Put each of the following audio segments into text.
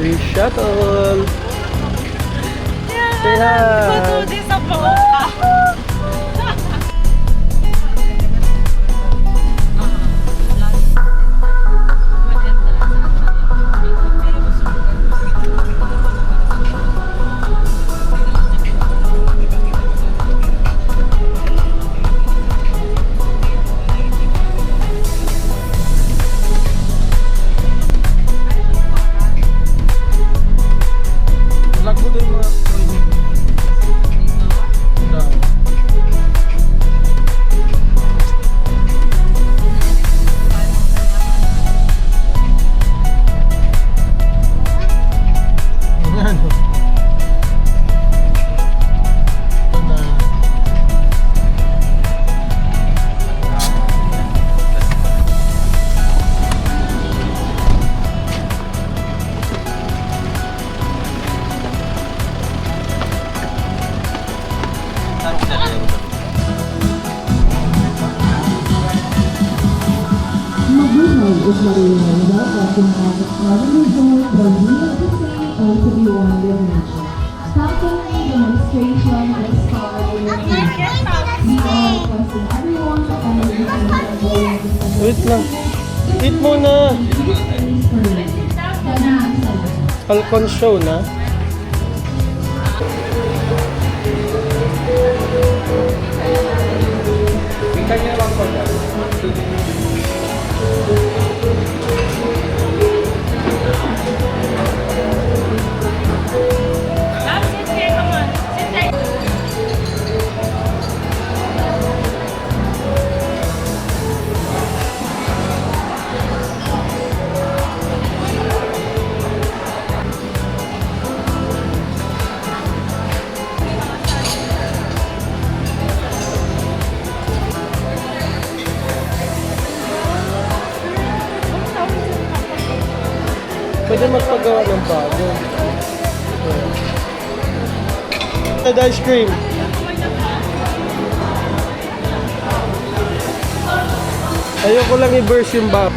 Free shuttle. Say hi. Matudi sa bawah. Lago din mga Mabuhay is Maria at Pinagos Travel Resort, Brazil, and to be one with nature. Starting the demonstration will start in the We are requesting everyone to enter Wait lang. Eat muna. Falcon show na. Pwede magpagawa ng bago. Red ice cream. Ayoko lang i-burst yung bap.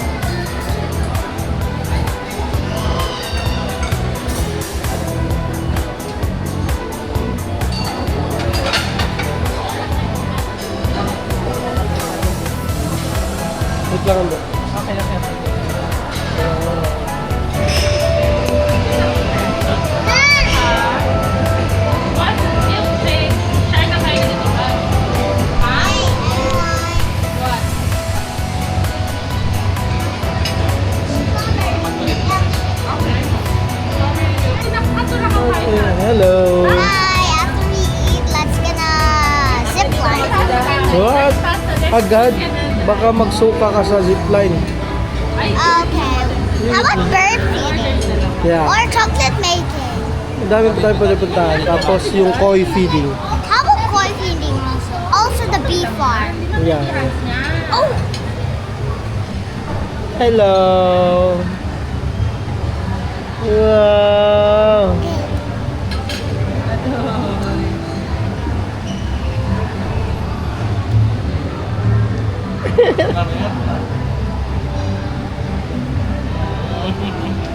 Wait lang ang bap. Okay, okay. Hello. Hi, after we eat, let's gonna zip line. What? Agad? Baka magsuka ka sa zipline. Okay. How about bird feeding? Yeah. Or chocolate making? Ang dami pa tayo pwede puntahan. Tapos yung koi feeding. How about koi feeding also? Also the bee farm. Yeah. Oh, Hello. Wow.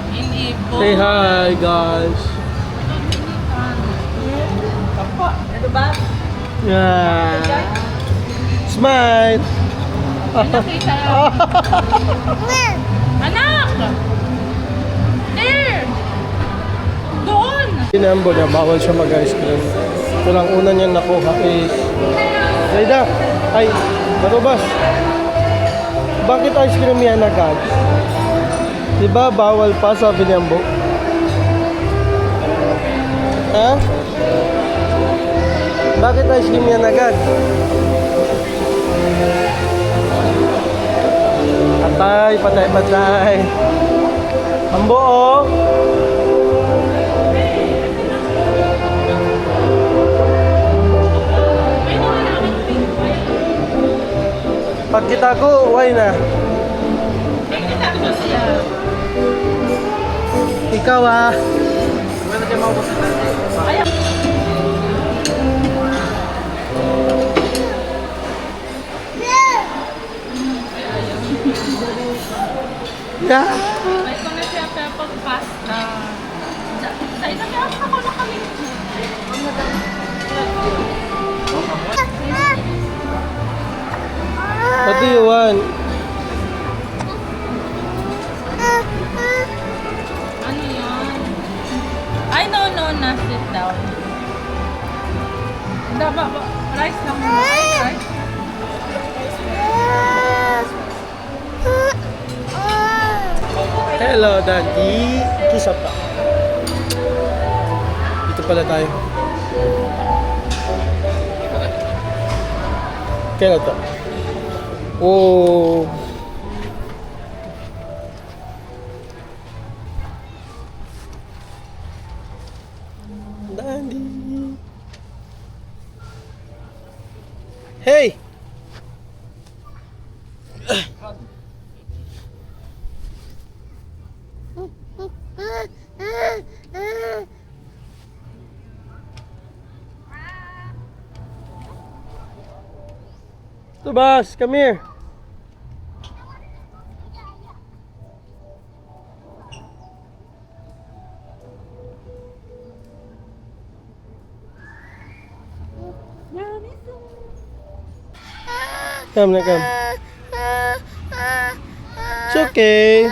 Hindi po. Say hi, guys. Ito ba? Yeah. Smile. Nakita Anak! There! Doon! Tinambo niya, bawal siya mag-ice cream. Ito lang una niyang nakuha is... Zayda! Ay! Batubas! Bakit ice cream yan agad? Diba bawal pa sabi ni Ambo? Ha? Bakit ice cream yan agad? Patay, patay, patay. Ambo oh! Pag kita ko, why na? Ikaw ah. Yeah. May kung na siya pepper pasta. Ay, nagkakas ako na kami. What do you want? Ano yan? Ay, no, na. Sit down. Rice lang muna. Rice. Hello, Daddy. Kisa pa. Dito pala tayo. Kaya to. Oh. Daddy. Hey. Tobias, come here. Come na, come. It's okay.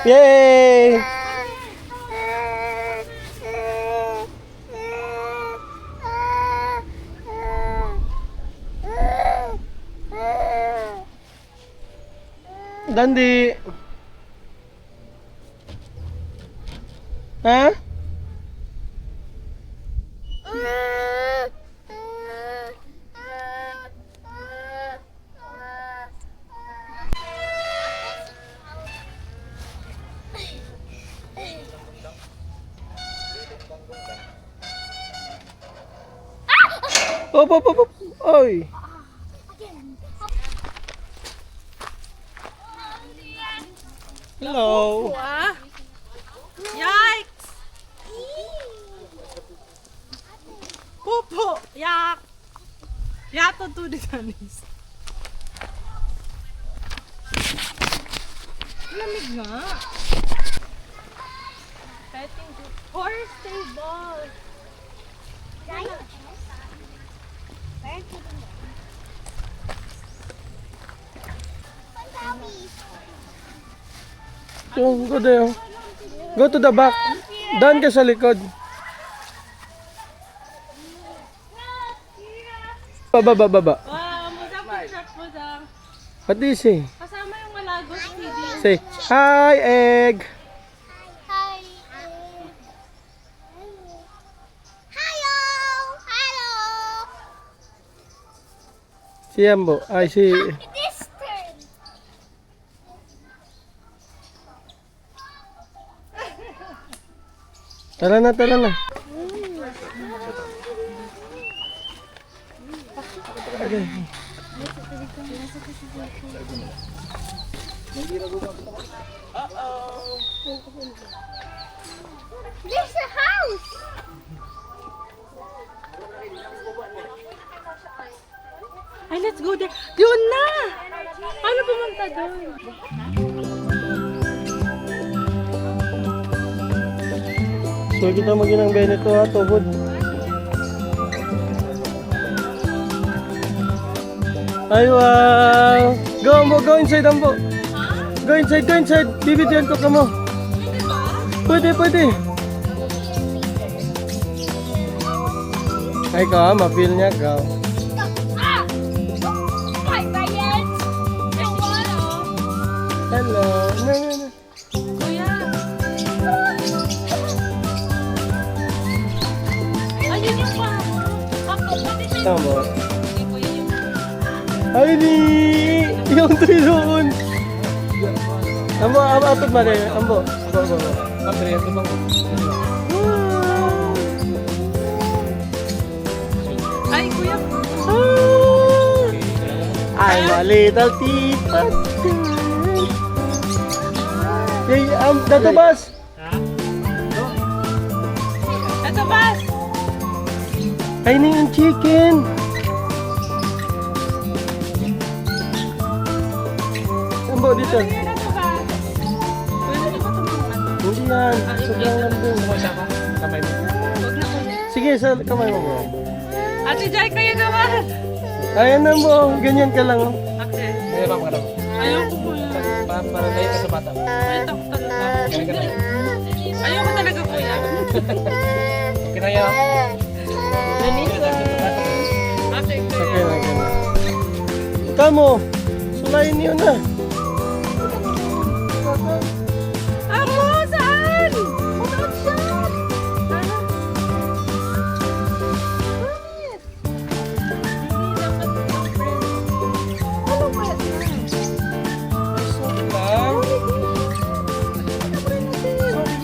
Yay! Dandy. Ha? Op, op, op, op. Oy. Hello. Ah. Yikes! Pupo! Yak! Yato to the Danis. Lamig nga. Petting group. Horse stable. Go there. Go to the back. Down ka sa likod. Baba. Wow, musang. What do you say? Kasama yung Malagos TV. Say, hi, egg. Hi. Hello. Hello. Si Ambo. Ay, si... This turn. Tara na. Okay. There's a house. Ay, let's go there. Yun na! Paano pumunta doon? So, kita maginang Benito ha, tubod. Ay, wow! Go, Ambo, go inside, Ambo. Go inside. Bibidyan ko ka mo. Pwede. Ay, ka, ma-feel niya ka. Hi, Ryan. Hello. Na. Kuya! Ayun yung pa. Ako, pwede siya. Tama. Hindi, kuya yung... Ay, di! Yung trilon! Ambo, atod ba rin? Ambo. Patri, ito bang? Ay, kuya! I'm a little tita. Yay, dato bas! Ito, Bas! Ay, na yung chicken! Ambo, dito. Ito, Bas! Pwede ba ito? Hindi yan. Sobrang lambing. Huwag na kuya. Sige, sa kamay mo bro. Ate Jai, kayo naman. Ayan na mo. Ganyan ka lang. Oh. Okay. Iya, Ayaw ko kuya. para tayo sa bata. Ayaw ko talaga. Ayaw ko talaga kuya. Kinaya. Ate, Okay na, okay na. Tamo. Sulayin niyo na. Amo, saan? Pumunta siya.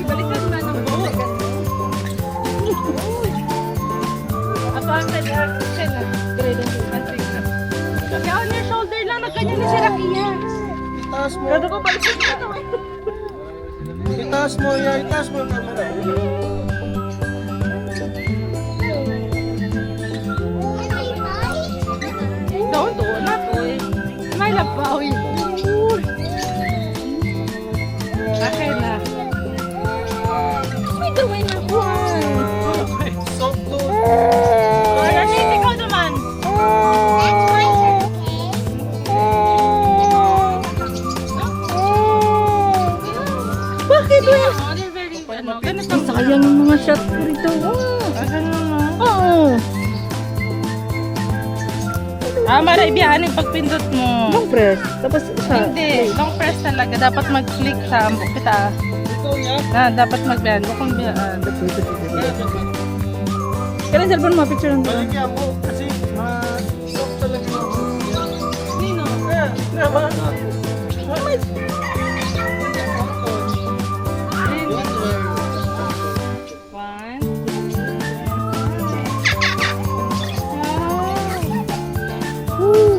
Balikan na ng buhok. Ako ang sila na. Kaya on your shoulder lang, nagganyan na si Rakia. Itaas mo. Gado ko balikan na to. Itaas mo. Yeah, itaas mo yung camera. Don't do not oy. May labaw yun. Okay na. May gawin na ko. Soft to. Ay, ikaw naman. That's my turn, Bakit ba? Ganito. Sayang yung mga shot ko rito. Oo. Mara ibiyahan yung pagpindot mo. Long press. Tapos sa... Hindi, long press talaga. Dapat mag-click sa ambok kita. Dapat mag-biyan. Bukong biyaan. Kailan cellphone mo? Picture nito. Baligyan mo. Kasi soft talaga yung Nino. naman. One.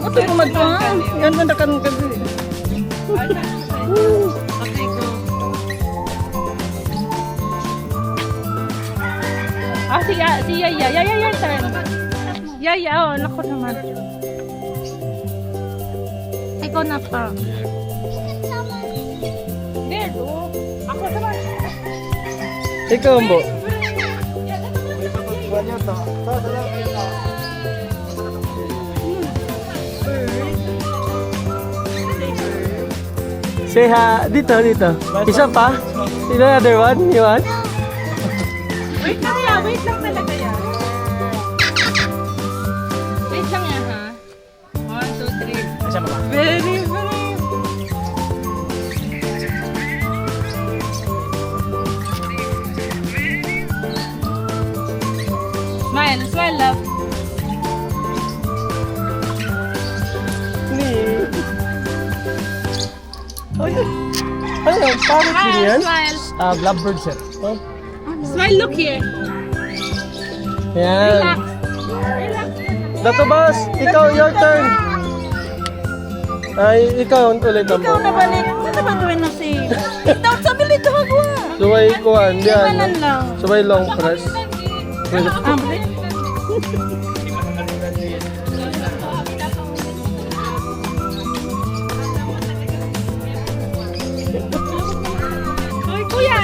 Ito yung magpaan. Yan man na kanong kasi. Okay, go. Si Yaya. Yaya, turn. Yaya, naku naman. Ikaw na pa. There, do. Ako naman. Ikaw mo. Say ha, dito. Isa pa? Another one? You want? Wait lang ya, wait lang talaga yan. Wait lang yan ha. 1, 2, 3. Asa mo ba? Very, very. Smile, love. Ano yan? Parrot din yan? Smile. Lovebird sir. Oh, Smile, look here. yan. Relax. Relax. Dato boss, ikaw, your turn. Ay, ikaw ulit ang Ikaw na balik. Ano ba gawin na si... Ito, sabi nito ako ah. Suway kuhan, Iwanan yan. lang. Suway long press. Ah, balik. Hoy, kuya.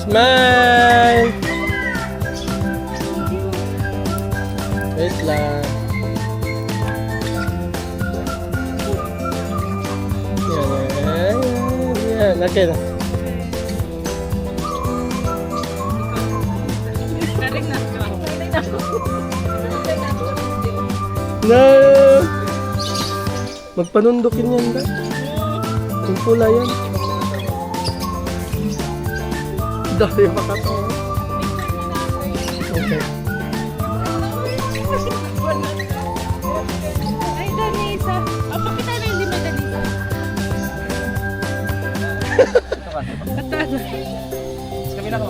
Smile! Wait lang. Yan. Okay na. Galing na. No! Magpanundukin yan ba? Yung pula yan. Dahil makatawa. Okay. Ay, Danisa. Pakita na yung lima, Danisa. Katana. Sa kabila ko.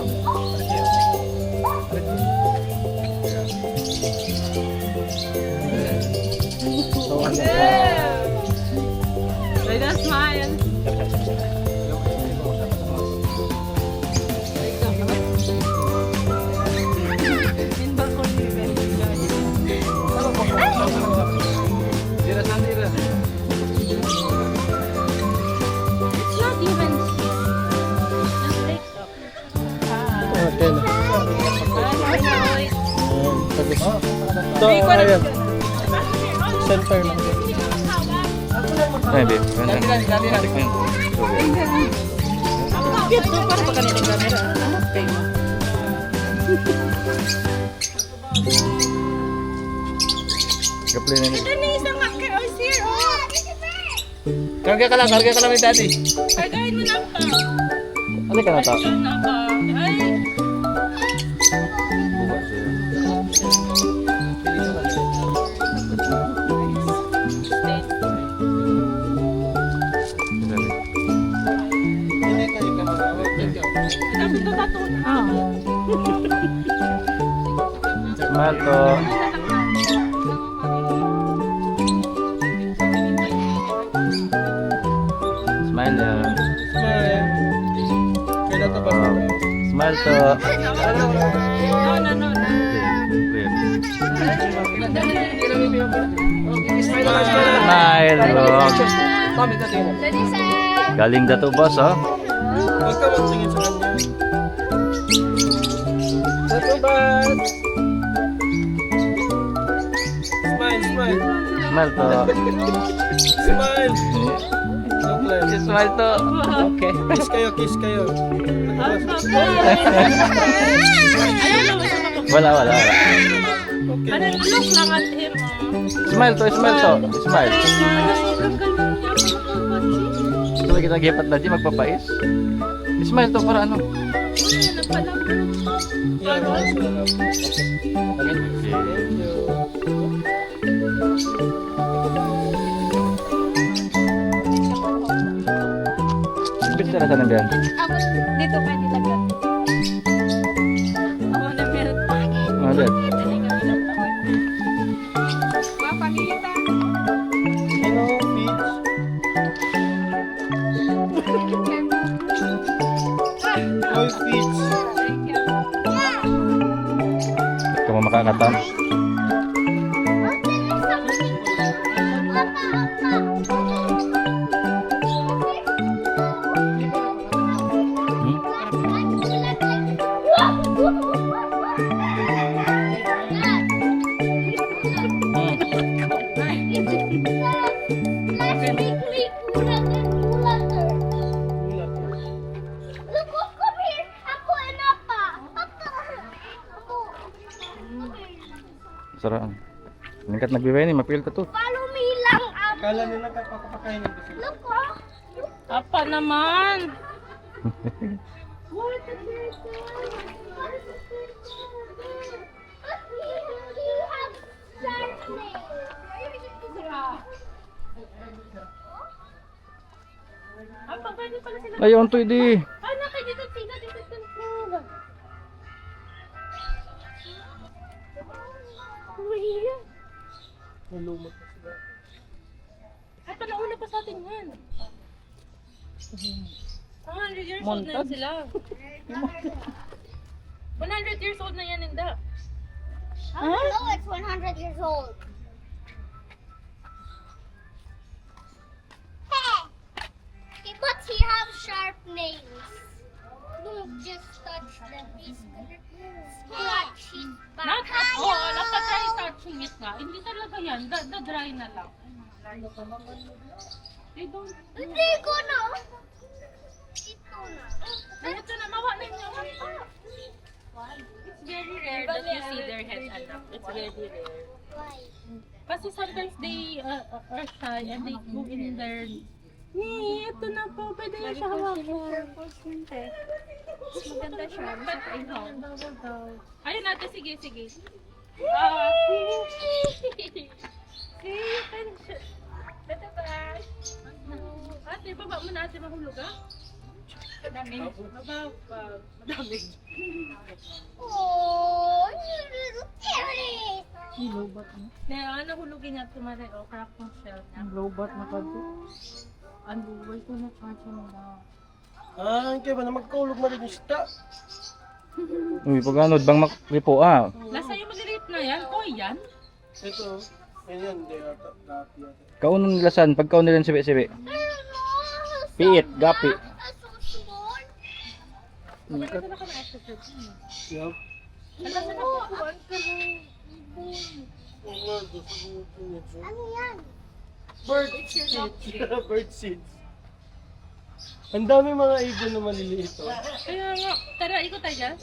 Let us smile. In balcony, Okay na. Ayan, tapos. Ito, ayan. Center lang. Ay, babe. Ganda. Dali. Cute to, para pa kanina yung camera. Okay. Kaplay na niya. Dani, isang makke, oh, sir, oh. Karga ka lang ni daddy. Pagayin mo na pa. Ano ka na ta? Yan na ba? Ay, Hindi kayo kamagawin. sabi to tato na. Smile to. Smile na. Smile. Kailan to ba? Smile to. No. Clear. Smile. Smile. Oh. Mami, dati na. Daddy, sir. Galing dato boss, oh. Huwag ka magtingin sa kanya. Tatubas. Smile. Smile to. Smile. Joke lang. Smile to. Okay. Kiss kayo. Wala. Ano, Okay. look lang at him, oh. Smile to. Smile. Sobrang galing niya. Ito lagi nag-ipat na di magpapais. Smile to para ano? Ayan, napalapit. Yan, sarap. Okay. Thank you. Bisa na sana yan. Ako, dito ka nilagyan. Ako na meron. Ano yan? Papakita. Hello, Peach. Hoy, Peach. Ikaw mo makakatam. Hmm? Look, come here. Ako and Appa. Saraan. Ningkat nagbiway ni, mapil ka to. Follow me lang, Appa. Kala nila kapapakainin ko sila. Look, oh. Apa naman. What is this? What is this? You have sharp nails. Apa, pwede pala sila. Ayun to di. Ay, naka dito sila. Dito sila. Uy. Nalumot na sila. Ay, panauna pa sa atin yan. 100 years old na yan sila. 100 years old na yan, Inda. How do you know it's 100 years old? Hey, but he have sharp nails. Don't just touch them. He's gonna scratch his Not back. at all. Dapat try touching it nga. Hindi talaga yan. Da-dry na lang. They don't. Hindi ko na. Ito na. Ay, ito na. Mawa na yun. It's very rare that you see their head, anak. It's very rare. Why? Kasi sometimes they are shy and they go in their... ito na po. Pwede na siya hawakan. Maganda siya. Masarap ihaw. Ayun natin. Sige. See, you can... Beto ba? Ate, baba mo na ate mahulog, ha? Madami. Madami. Oh, you little terrorist. Nahulugin niya tumari o crack ng shell niya. Kaya ba na magkaulog na rin yung sita? Uy, pag ano, bang makripo ah. Nasa yung maliliit na yan. Koy yan. Ito. Ayan, hindi ata. Gapi ata. Kaunon nilasan, pagkaon nilan sibi-sibi. Piit, gapi. So small. Nagdala ka na extra fruit. Yup. Nagdala na po. Kuhaan ka ng Ano yan? Bird seeds. Bird seeds. Ang dami mga ibon na maliliit. Oh. Kaya nga. Tara, ikot tayo dyan.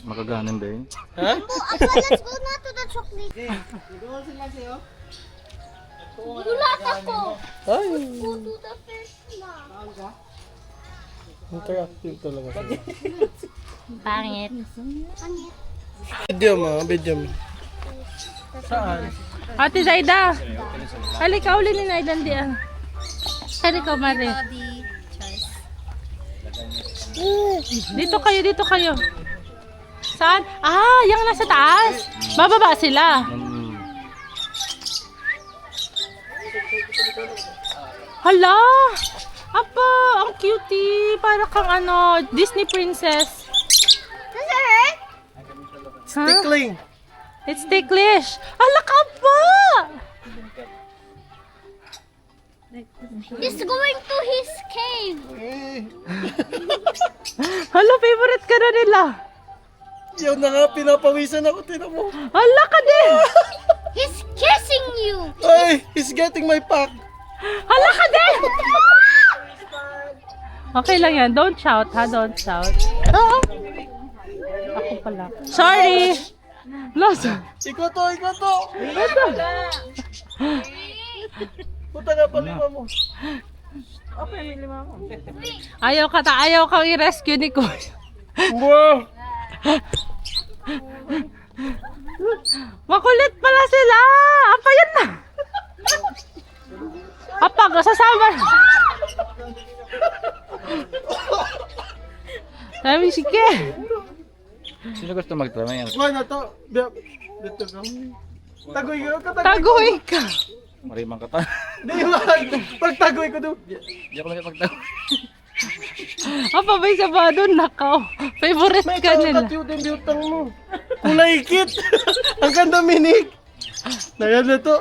Makaganin ba yun? Ha? Apa, let's go na to the chocolate. Gulat ako. Ay, Go to the first na. interactive talaga sila. Pangit. Video mo, video mo. Saan? Ate Zaida. Halika, uli ni Naidan diyan. Halika, Mari. Dito kayo, dito kayo. Saan? Ah, yung nasa taas. Bababa sila. Hala! Apa, ang cutie. Para kang ano, Disney princess. Does it hurt? Huh? Tickling. It's ticklish. Hala ka pa! He's going to his cave. Hala, favorite ka na nila. Yun na nga, pinapawisan ako, tinan mo. Hala ka din. He's kissing you. Ay, he's getting my pack. Hala ka din. Okay lang yan. Don't shout, ha? Don't shout. Oo. Ako pala. Sorry. Lost. Ikaw to, ikaw to. Puta nga pa lima mo. Ayaw kang i-rescue ni Kuya. Wow. Makulit pala sila. Apa yan na? Apa, sasama. Sabi, sige. Sino gusto magtry? Kuha na to. Dito ka. Tagoy ka, Taguin ka. Marimang kata. Di ba? Pag tagoy ko doon. Di ako nagpagtawa. Apa ba yung sabahan doon? Nakaw. Favorite May ka nila. cute yung butang mo. Kulay kit. Ang ganda minig. Nayan na to.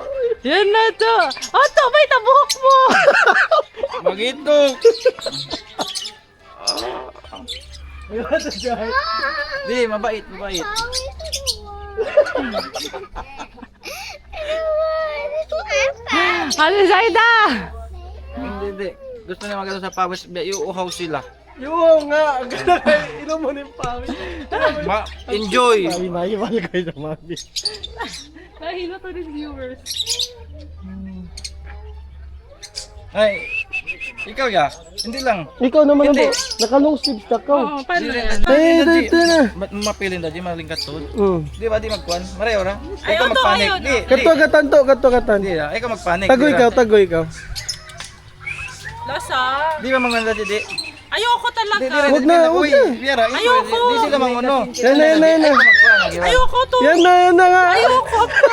Yan na to. Oto, may tabuhok mo. Magito! Ayan na dyan. Di, mabait. Ano, Zaida? Hindi. Gusto niya magano sa pawis, iuuhaw sila. Yung nga. Ang ganda kayo. Inom mo na yung pawis. Enjoy! Ay, mahal kayo sa mami. Nahilo to ng viewers. Ay, ikaw ya? Hindi lang. Ikaw naman Hindi. ang nakalong sleeves ka ka. Oo, paano yan? Ay, dito na. Ba't mo mapilin da, di malingkat to? Mm. Di ba, di magkuhan? Marayo ra? Ayaw Ikaw to, magpanik. ayaw. Di, Kato katanto, kato katan. Di, ikaw magpanik. Tagoy di ka, ra. tagoy ka. Lasa. Di ba maganda di? Ayoko talaga. Wag na, wag na. Biara, Ayoko. Di sila manguno. Yan na, yan na, yan na. Ikaw magkuhan, di ba? Ayoko to. Yan na nga. Ayoko pa.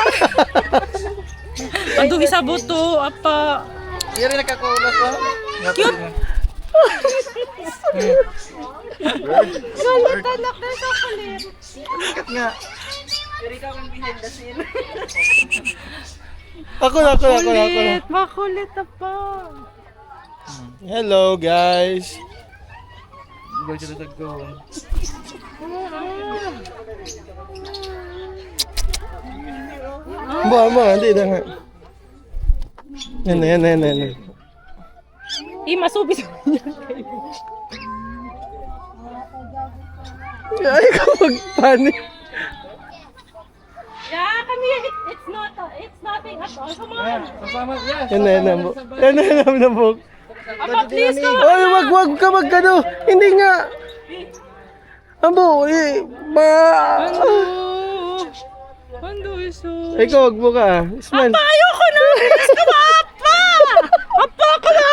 Andong isa buto, apa. Di rin nagkakulas ba? Cute. Galit anak na sa kulit. Sikat nga. Ako na. Kulit, makulit na pa. Hello guys. Boy, sila tagko. Hindi na nga. Yan. Masubis. Ay, ka magpanik. Yeah, come here. It's nothing at all. Come on. Kasama, yes. Yan na, Bok. Apa, please, come on. Ay, wag ka magkano. Hindi nga. Abo, Ando iso. Ikaw, wag mo ka. Smile. Apa, ayoko na. Please, come on. Apa, ako na.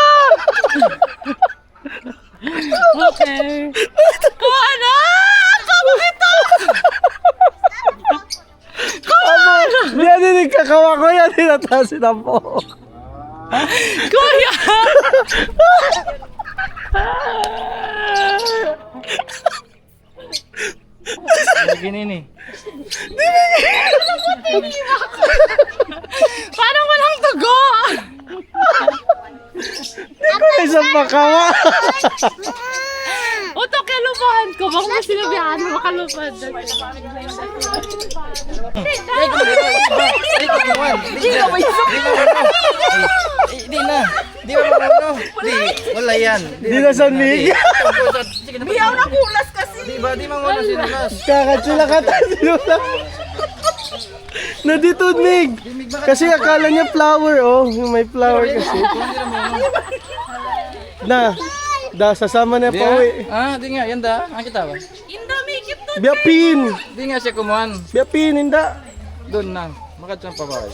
Okay. Kuha na. Kapag ito. Yan din kakawa ko yan. Tinatasin na po. Kuya. Ginini. Parang walang dugo. Hindi ko na isang pakawa. ko, baka mo sinabihan mo makalupad. Hindi na. Di ba marunong? Di, wala yan. Di na San Miguel. Biyaw na kulas kasi. Di ba, di mangunas sinunas. Kakatsula ka tayo. Naditunig. Kasi akala niya flower, oh. Yung may flower kasi. Da, sasama na Di pa uwi. di nga, yan da. Ang kita ba? Inda, may kito. Biapin. Di nga siya kumuhan. Biapin, hinda. Doon na. Makatsan pa ba?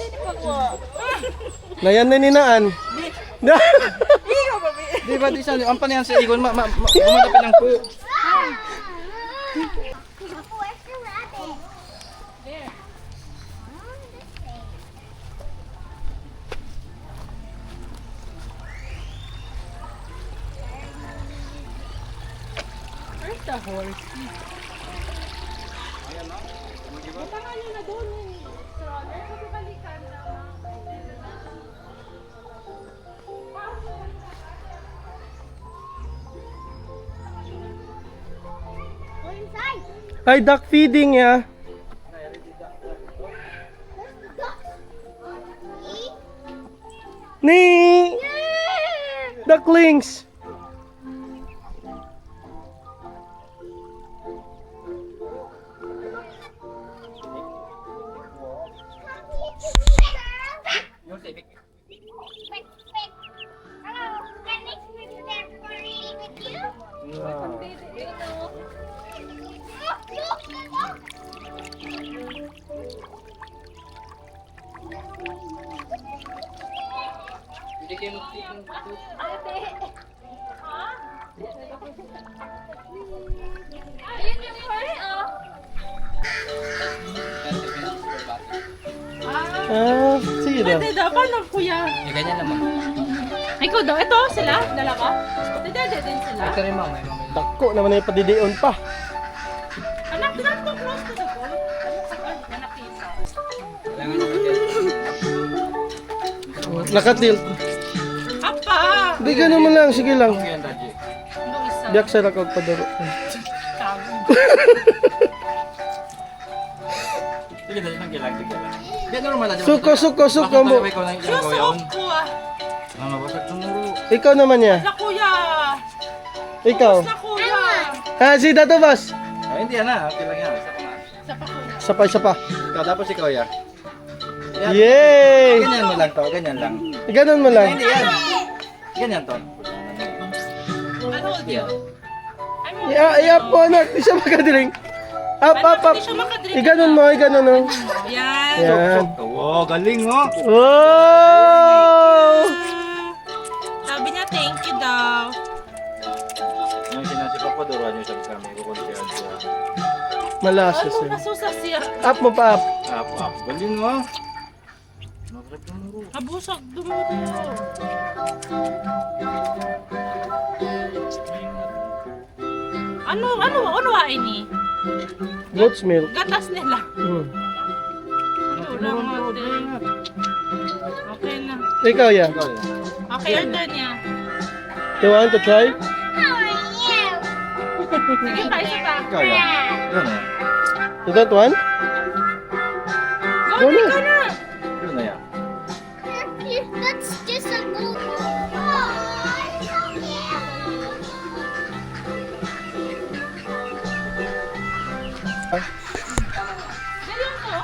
Nayan na ninaan. Di ba, di siya. Ang panayan sa igon, gumadapin ng po. Where's the rabbit? Where's the horse? Butangan nyo na doon yung stroller. Kasi balikan na. Go inside. Ay, duck feeding ya. Where's the ducks? Eat. Ni ducklings. Quick, quick. Hello, can I swim there for real with you? Look, look. Ayun yung horse, oh. Sige daw. Dede, paano kuya? Ganyan naman. Ikaw daw, ito sila? Dalawa? Dede din sila? Ito rin mama. Dako naman yung padidion pa. Anak, not too close to the boat. Anak, isa. Nakatilt. Apa! Di ganun mo lang, sige lang. Yan, Daddy. Ano isa? Diyak sa lakag padaro. Sige, Daddy, nang gilag. Di, normal, Daddy. Suko mo. Ikaw na yung Susuot yaon. ko ah. Ano, basag tumuro. Ikaw naman ya. Na kuya! Ikaw. Na kuya! Si Dato Bas. Hindi yan na. Okay lang yan. Sa pa kuya. Isa pa. Ikaw, tapos ikaw, ya. Yan. Yay! Ganyan mo lang to, ganyan lang. Ganun mo lang. Hindi yan. Ganyan to. I'll hold you. Iya po anak, di siya makadiling. Up. Hindi siya makadrink. Iganon mo, iganon mo. Yan. Yan. Wow, galing mo. Oh! Sabi niya thank you daw. Yung sinasi pa po, duruan yung sabi kami. Kukunsiyan siya. Malasa Ano, siya. nasusa siya. Up mo pa up. Up. Galing mo. Nagrap tumuro. Kabusag dumudo. Ano hain ni? Goat's milk. Gatas nila. Hmm. Tulang natin. Okay na. Ikaw ya. Ikaw, ya. Okay, your turn niya. You want to try? How are you? Sige pa, isa pa. Ikaw, ya. Yun na. You don't want? Go na, na. go na. Yun na, ya. That's just a goat. Oh, it's so cute. Ganyan ko.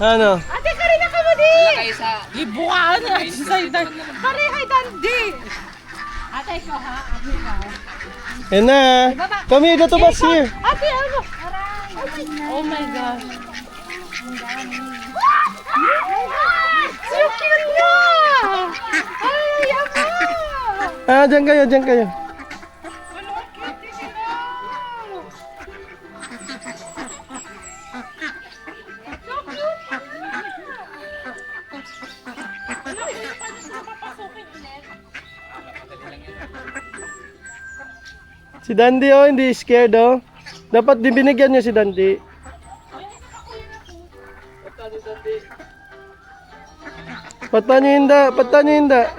Ano? Ate, karina ka mo di! Ibukaan na natin sa'yo. Kari, hi, Dandi! Ate, ikaw ha? Ate, ikaw. Yan na. Come here, Dato Bas here. Ate, ano? Oh my gosh. So cute niya! Ay, ama! Diyan kayo, diyan kayo. Ano, cute sila! So cute! Ano, paano sila papasukin ulit? Si Dandy oh, hindi scared oh. Dapat din binigyan niya si Dandy. Pata niyo hinda, pata niyo hinda.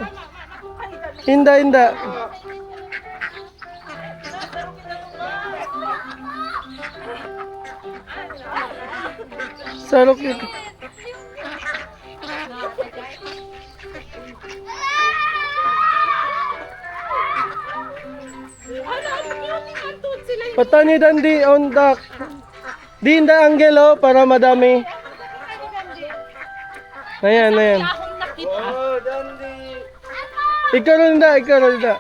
Hinda, hinda. Sarok ito. Pata niyo dandi on dak. Di hinda anggel oh, para madami. Ayan, ayan. Akong nakita. Ikaw rin da, ikaw rin da.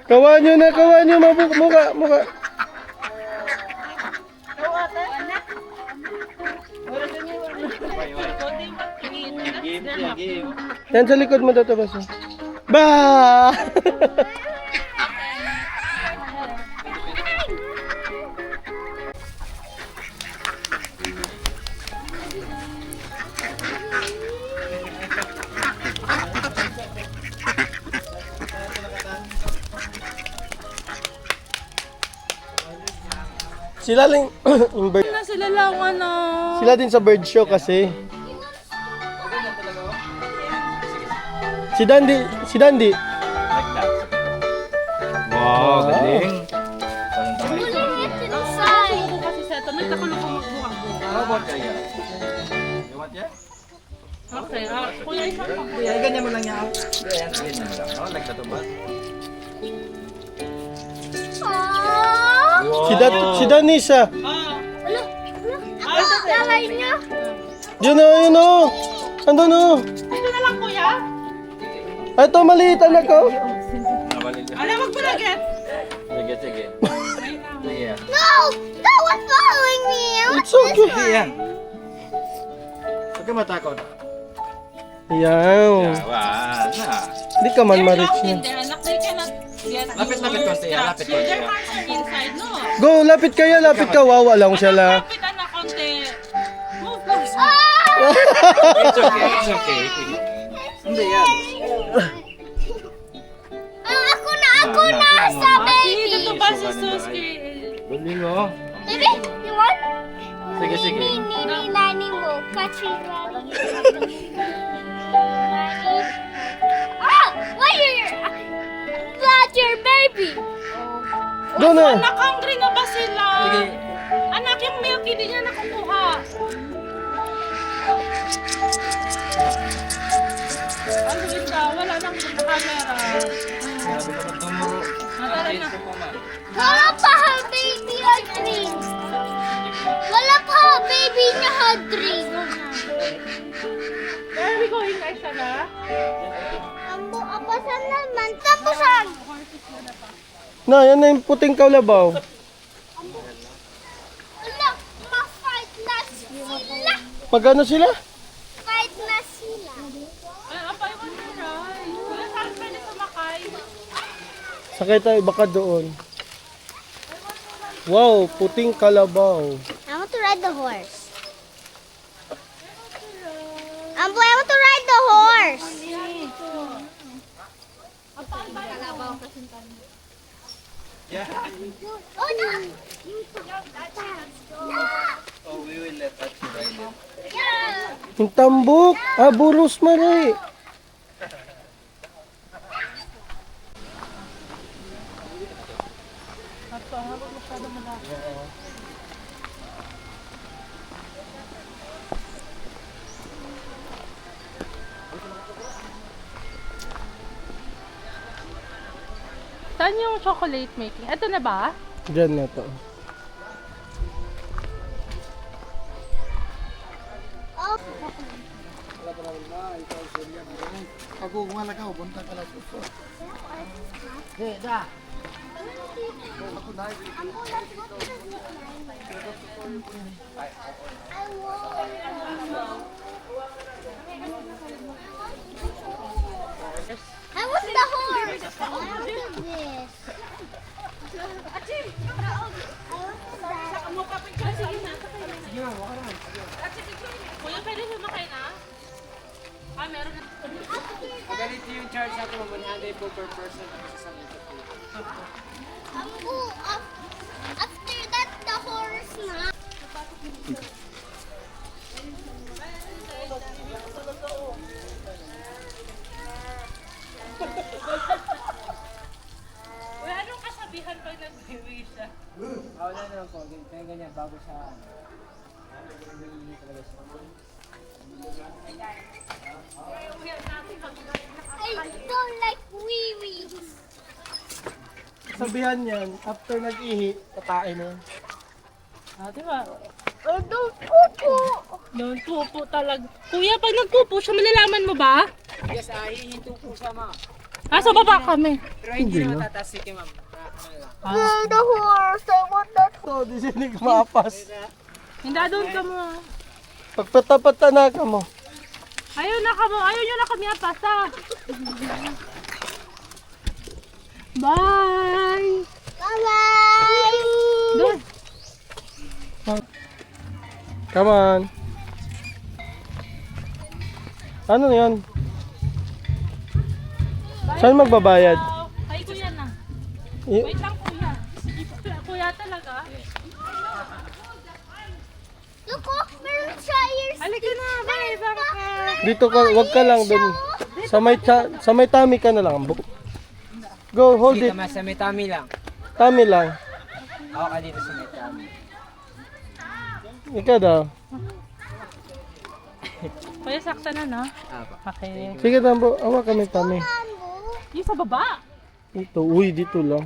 Kawan nyo na, kawan nyo, mabuk, muka, muka. Yan sa likod mo dito, basta. Ba! Sila lang yung bird. Na sila lang ano. Sila din sa bird show kasi. Si Dandy, si Dandy. Wow, galing. Inside. Ako kasi sa ito, nagtakulong ko magbukas. How about kaya? You want yan? Okay, kuya isang pang. Kuya, ganyan mo lang yan. Ganyan, ganyan mo lang. Oh, like that ba? Aww. Si Danisa. Ano? Lalay niya. Yun o, yun o. Andun o. Ito na lang kuya. Ito, maliit anak ko. Alam, wag mo na get. Sige, sige. Sige. No! No one's following me! It's okay. Sige yan. Huwag ka matakot. Yan. Yawa na. Hindi ka man They're ma-reach locked niya. in there, anak. They cannot get Lapit konti, lapit konti. Their hands are inside, no? Go, lapit kaya, lapit ka. Wawa lang siya la. Lapit anak, konti. Move, move. It's okay, it's okay. Hindi yan. Ako na sa baby! Dito ba si Suski? Galing oh. Baby, you want? Sige, sige. Nini, nani mo. Kachi, nani. Ah! Why that's your baby! Go na. Anak, hungry na ba sila? Sige. Anak, yung milk, hindi niya nakukuha. Ano isa? Wala nang camera. Sabi naman tumuro. Natara na. Wala pa ha baby hot drink! Wala pa ha baby niya hot drink! Where are we going, Aisa na? Ambo, apasan naman. Tapusan! Na, yan na yung puting kaulabaw. Wala, ma-fight na sila! Magkano sila? Fight na sila! Ay, apay mo na rin. Wala saan pwede sumakay. Sakay tayo, baka doon. Wow, puting kalabaw. I want to ride the horse. Ambo, I want to ride the horse! Oh no! Oh, we will let that ride it. Yeah! Yung tambok. Ah, buros mali. Saan yung chocolate making? Ito na ba? Diyan na to. I want the horse! I want this! I want that. Ganito yung charge natin, 100 po per person sa isang ito. After that, the horse na. Wala anong kasabihan pag nag-baby siya? Wala na lang po, ganyan bago siya. I don't like wee-wees. Sabihan yan, after nag-ihi, tatain na yan. Ah, di ba? I don't poopoo. Don't pupo talaga. Kuya, pag nagpupo siya, malalaman mo ba? Yes, hihinto po siya, ma'am. Ah, sa baba kami. Pero hindi naman tataas si ma'am. The horse, I want that. So, di sinig maapas. Hindi, doon ka mo. Pagpatapat na ka mo. Ayaw nyo na kami apasa. Bye! Bye-bye. Doon. Come on. Ano yan? Saan magbabayad? Ay, kuya na. I- Wait lang, kuya. Kuya talaga. Look, oh, meron tires. Halika na, bye, bangka. Dito ka, wag ka lang dun. Sa may tummy ka na lang. Go, hold Dito it. mas sa may tummy lang. Tummy lang. Ako ka dito sa may tummy. Ikaw daw. Kuya, saksa na, no? Apa. Okay. Sige dambo, awa kami tummy. Yung sa baba. Ito, uy, dito lang.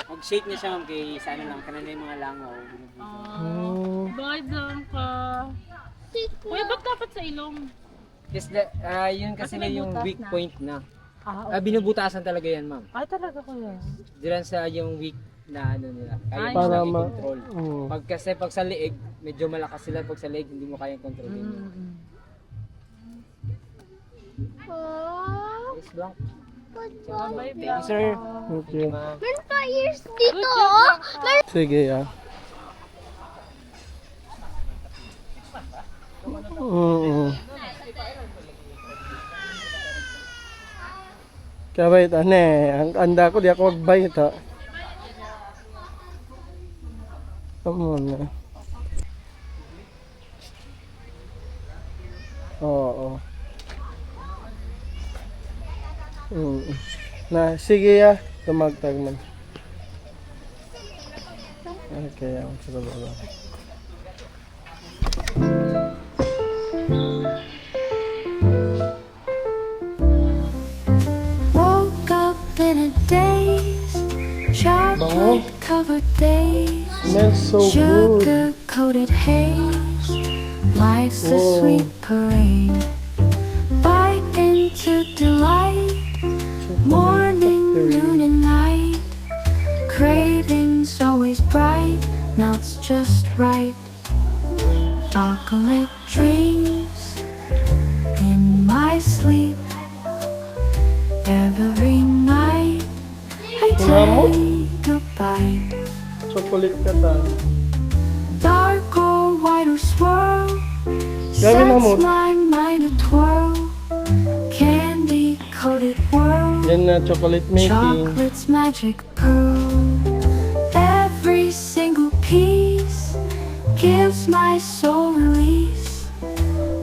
Mag-shake na siya ma'am kay sana lang kanina yung mga langaw. Bye, bangka. Kuya, ba't dapat sa ilong? Yes, yun kasi na yung weak point na. Ah, Binubutasan talaga yan ma'am. Ay, talaga, kuya. Diyan sa yung weak na ano nila. Kaya Ay. mo Para silang ma- i-control. Mm. Pag sa leeg, medyo malakas sila. Pag sa leeg, hindi mo kayang kontrolin. Yes, blank. Bye, Thank you, sir. Thank you. Ma'am. Meron tires dito, oh. Sige, ah. Kaya wait, ane, ang anda ko, di ako magbayit ha. Come on na. Oo. Na, sige ya, tumagtag man. Okay, ako sa baba. Woke up in a daze, chocolate covered days, Smells so good. sugar coated haze. Life's a Whoa. sweet parade. Bite into delight, morning, noon, and night. Cravings always bright, now it's just right. Chocolate dreams in my sleep. Every night I take a bite. Chocolate ka ta. Dark or white or swirl, Gawin na mo. sets my mind a twirl. Candy coated world, Yan na, chocolate making. chocolate's magic pearl. Every single piece gives my soul release.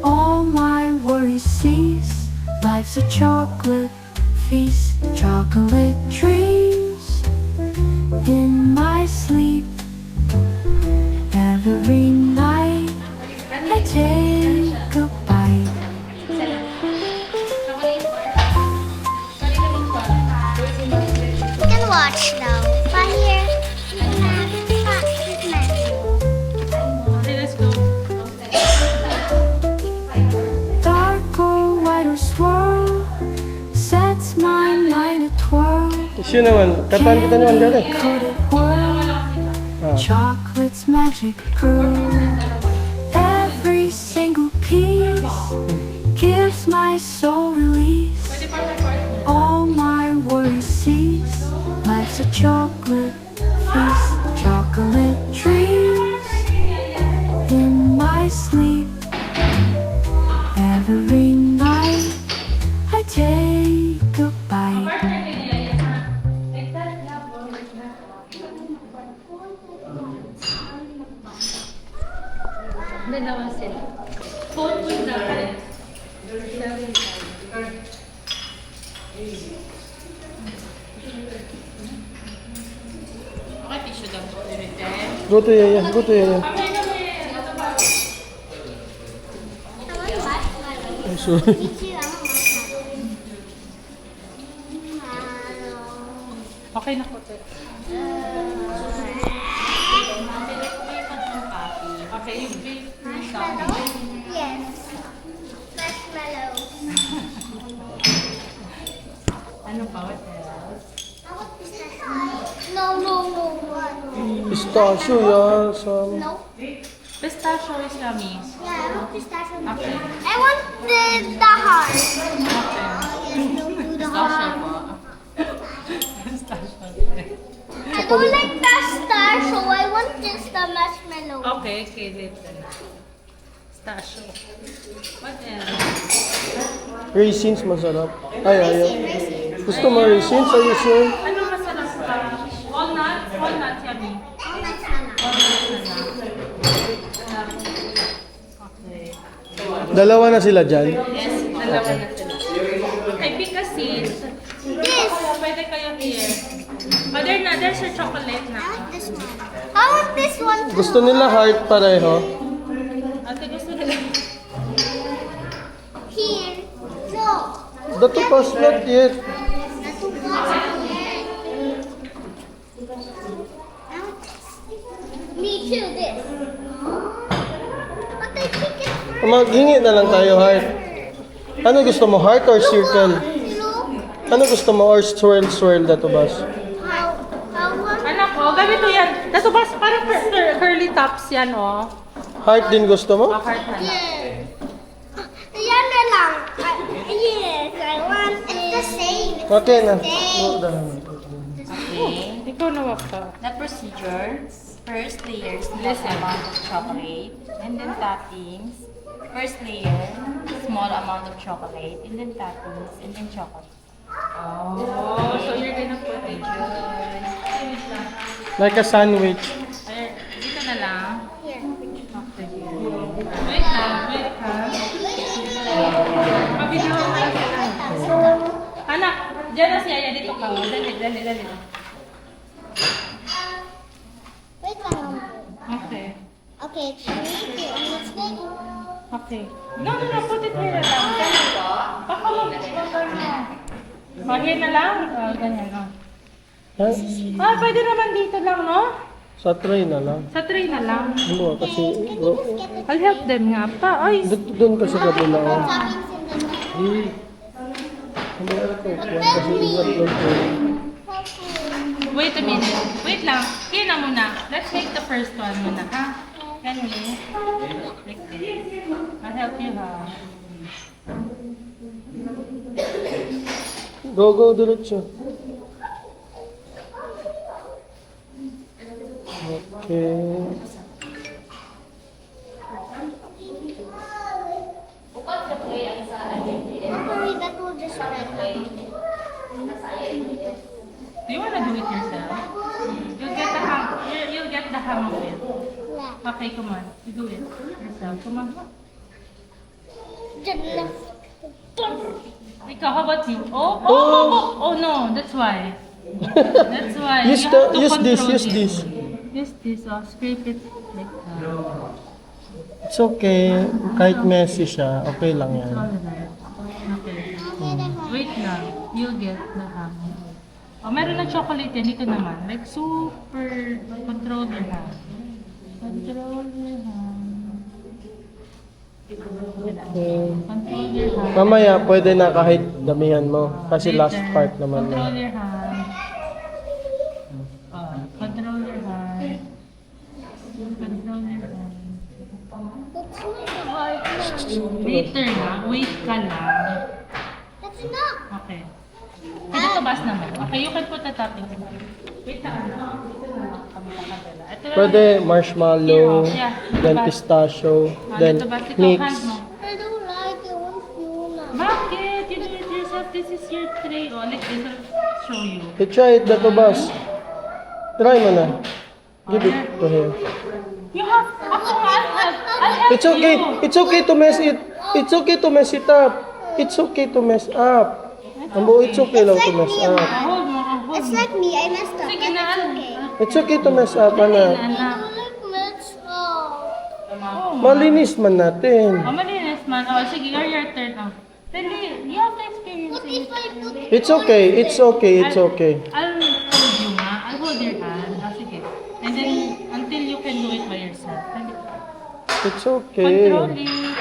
All my worries cease. Life's a chocolate feast. Chocolate dreams in my sleep. Every night I take a bite. You can watch now. But here, Okay, let's go. Dark or white or swirl sets my mind a twirl. Siya naman, kataan kita naman dyan eh. Coated world, chocolate's magic pearl. Every single piece gives my soul release. All my worries cease. Life's a chocolate feast. Chocolate dreams in my sleep. Every night Okay, tissue daw po. Ulitin. Go to Yaya. Go to Yaya. Oh, sorry. Okay na po. Okay, yung beef. Yes. Marshmallow. Ano pa? What else? No. Pistachio, yeah. Some... No. Pistachio is yummy. Yeah, I want pistachio. Okay. I want the heart. Okay. The Pistachio heart. po. Pistachio. I don't like pistachio. I want just the marshmallow. Okay, later. Pistachio. What else? Raisins, masarap. Ay, ayaw. Gusto mo raisins? Are you sure? Ano masarap pa? Walnuts? Walnuts, yummy. Walnuts na lang. Okay. Dalawa na sila dyan. Yes, dalawa na sila. Okay, pick a seed. This. Pwede kayo here. Mother na, there's your chocolate na. This one. I want this one too. Gusto nila heart pareho. Ate, gusto nila. Here. No. The two pas not yet. Me too, this. But I think it's for Maghingi na lang tayo heart. Ano gusto mo? Heart or circle? Ano gusto mo? Or swirl na to bas? How one? Anak ko, ganito yan. Natubas, parang curly tops yan, oh. Heart din gusto mo? Heart na lang. Yes. Yan na lang. Yes, I want it. It's the same. Okay na. Okay. Ikaw na waka. The procedure, first layer, small amount of chocolate, and then toppings. First layer, small amount of chocolate, and then toppings, and then chocolate. Oh, so you're gonna put it Like a sandwich. Ay, dito na lang. Here. Okay. Wait ha. Mabidyo ko lang sila. Anak, dyan na si Aya. Dito ka. Dali. Wait lang. Okay. Okay, thank you. And it's big. Okay. No, put it here na lang. Baka Here na lang. Ganyan, oh. Pwede naman dito lang, no? Sa tray na lang. Sa tray na lang. Ano kasi... I'll help them nga pa. Ay, Doon kasi kabila. Oh. Toppings in the Hindi ako ito. Kasi ingat lang po. wait a minute. Wait lang. Here na muna. Let's make the first one muna, ha? Ganyan. Like this. I'll help you, ha? Go, diretso. Okay. Hopefully that will just spread. Do you wanna do it yourself? You'll get the hang of it. Yeah. Okay, come on. You do it yourself. Come on. Ikaw, how about you? Oh no, that's why. That's why. Use You have to this. control Use it. this. Use this. Oh, scrape it like that. It's okay. Kahit messy siya, okay lang yan. Alright. Okay. Wait lang. You'll get the hang. Oh, meron na chocolate yan. Dito naman. Like super control your hand. Control your hand. Control your hand. Mamaya, pwede na kahit damihan mo. Kasi last part naman Control na. your hand. Control your hand. Control your hand. That's not the hard one. Later na. Wait ka lang. That's enough. Okay. Ito tabas naman. Okay, you can put the topping. Wait na. Ito na. Kami nakadala. Ito lang. Pwede marshmallow, Yeah. then pistachio, then Ito ba? Ito mix. hand mo. I don't like it. I want Fiona. Bakit? You do it yourself. This is your tray. Oh, like this. I'll show you. I-try it, Dato Bas. Try mo na. Give it to him. You have... I'll help It's okay. you. It's okay to mess it. It's okay to mess it up. It's okay to mess up. Ambo, it's okay lang to mess up. Hold mo, hold It's mo. like me. I messed up. Sige but na, it's okay. It's okay to mess up, anak. anak. Like messed up. Malinis man natin. Oh, malinis man. Oh, sige, your turn. Oh. Really, you have to experience What it. if I put It's okay, it's okay, it's okay. I'll hold you, ma. I'll hold your hand. Oh, sige. And then, until you can do it by yourself. It's okay. Control it.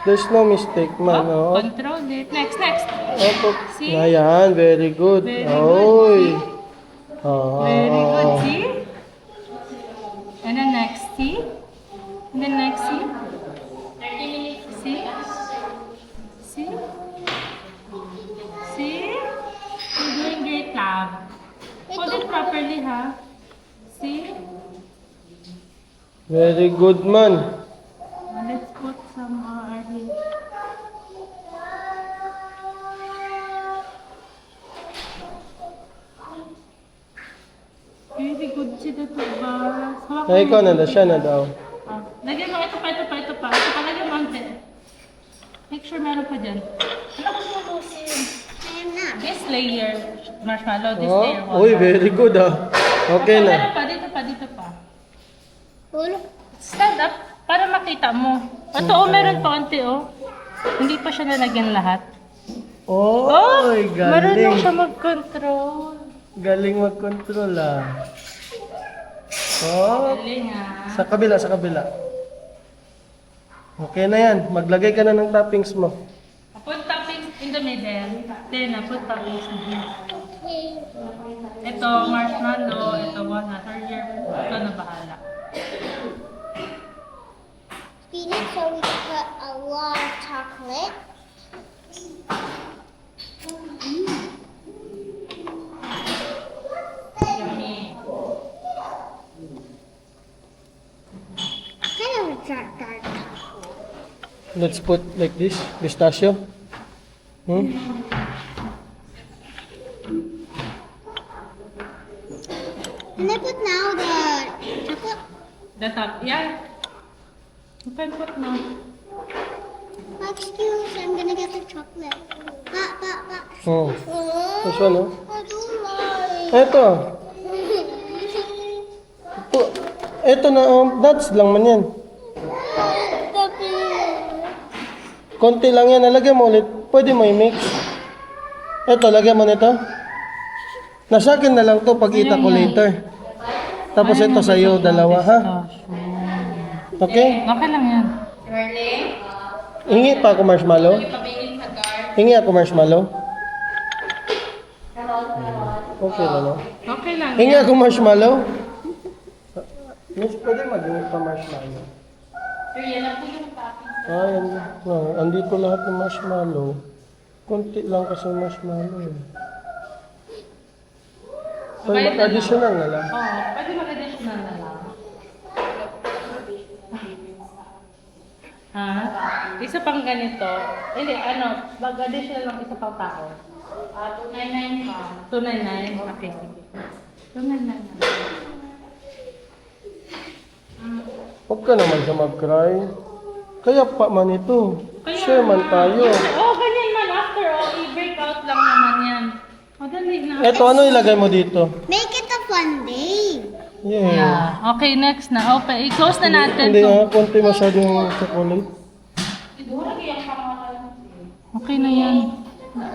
There's no mistake man, Oh, oh. control it. Next, next. Opo. See? Ayan, very good. Very Oy. Very good. Ah. See? And then next, see? And then next, see? 30 minutes. See? See? See? You're doing great, love. Hold it properly, ha? See? Very good man. Let's put some here. Very good si Dato Bas. Hawakan Ay, mo ikaw na yung daw, siya na daw. Ah, lagyan mo, ito pa. Ito pa, lagyan mo ante. Make sure meron pa dyan. Ano ko mo lusin? I am not. This layer, marshmallow, this layer, Oh, uy, very good ah. Okay Meron na. pa, dito pa. Ulo. Stand up, para makita mo. Ito, oh, meron pa konti, oh. Hindi pa siya nalagyan lahat. Oh, Marunong siya galing. mag-control. Galing mag-control ah. Oh, Galing, ah. sa kabila, sa kabila. Okay na yan. Maglagay ka na ng toppings mo. Put toppings in the middle. Then, put toppings in here. Ito, marshmallow. Ito, walnut. Or ikaw na bahala. Peanut, so we put a lot of chocolate. Yummy. Kind of a dark. Let's put like this, pistachio. Hmm? And I put now the chocolate. The top, yeah. You can put now. Excuse, I'm gonna get the chocolate. Pa. Oh. This one, oh. I don't like. Eto. Eto na, nuts lang man yan. Konti lang yan. Nalagyan mo ulit. Pwede mo i-mix. Eto, lagyan mo nito. Nasa akin na lang to pagkita ko later. Tapos ito sa iyo, dalawa ha. Okay? Okay lang yan. Hingi pa ako marshmallow. Hingi ako marshmallow. Okay lang, no? Okay lang Hingi yan. ako marshmallow. Miss, pwede mag-hingi pa marshmallow. Ah, yan. No, andito lahat ng marshmallow. Konti lang kasi marshmallow. Eh. Pwede Bayad na mag-additional na lang. Oo, pwede mag-additional na lang. Ha? Isa pang ganito. Hindi, mag-additional lang isa pang tao. 299 pa. 299? Okay, sige. 299 na. Huwag ka naman sa mag-cry. Kaya pa man ito. Share man tayo. Oh, ganyan man. After all, i-break out lang naman yan. Madali na. Eto, ano ilagay mo dito? Make it a fun day. Yeah. Yeah. Okay, next na. Okay, i-close na natin Hindi to. konti masyadong chocolate. Okay na yan.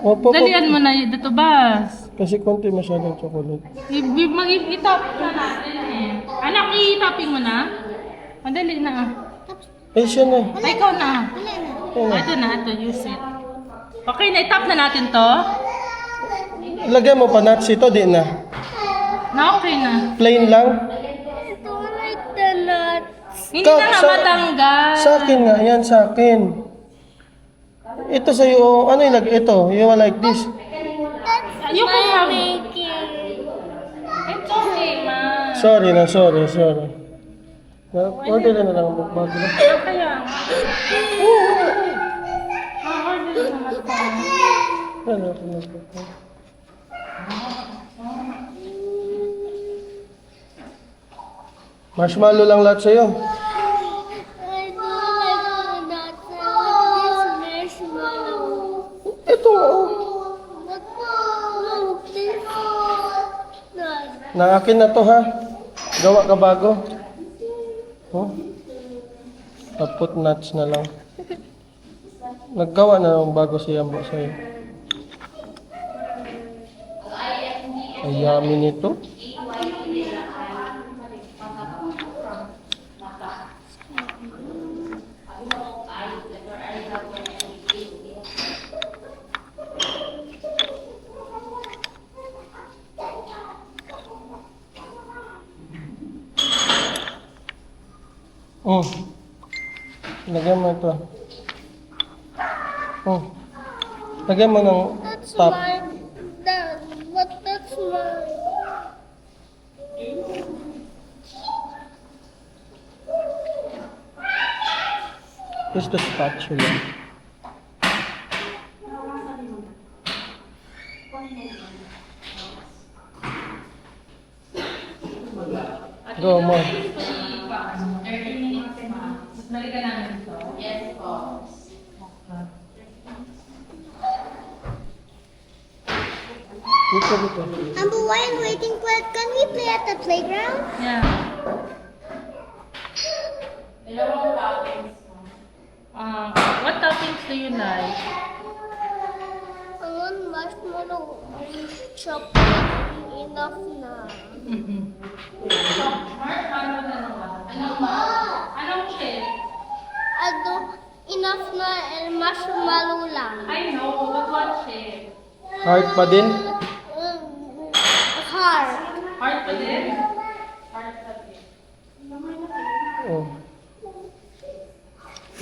Opo, Dalian mo na dito, Bas. kasi konti masyadong chocolate. I-top na natin eh. Anak, i-topping mo na. Madali na. Eh, siya na. Ay, ikaw na. Wala na. Ayun na. Ito na, ito. Use it. Okay na, i-top na natin to. Lagyan mo pa nuts ito, di na. Na okay na. Plain lang. I don't like the nuts. Hindi na nga matanggal. Sa akin nga, yan sa akin. Ito sa'yo, ano ilagay? Ito, you like this. You can have it. Making. It's okay, ma. Sorry. Order na lang ang bago na. Kaya. Order naman tayo. Marshmallow lang lahat sa'yo. I don't like the nuts. I want this Na akin na to ha. Gawa ka bago. Oh. Tapot nuts na lang. Naggawa na ng bago si Yambo sa'yo. Ay, yummy nito. Oh. Lagyan mo ito. Oh. Lagyan mo ng That's top. mine. That's mine. Use the spatula. Go more. Balikan namin ito. Yes po. Dito, dito. But while waiting for it, can we play at the playground? Yeah. Dalawang toppings. What toppings do you like? I want marshmallow and chocolate. Enough na. Anong shape? Enough na and marshmallow lang. I know, but what shape? Heart pa din? Heart. Heart pa din? Heart pa din. Oh.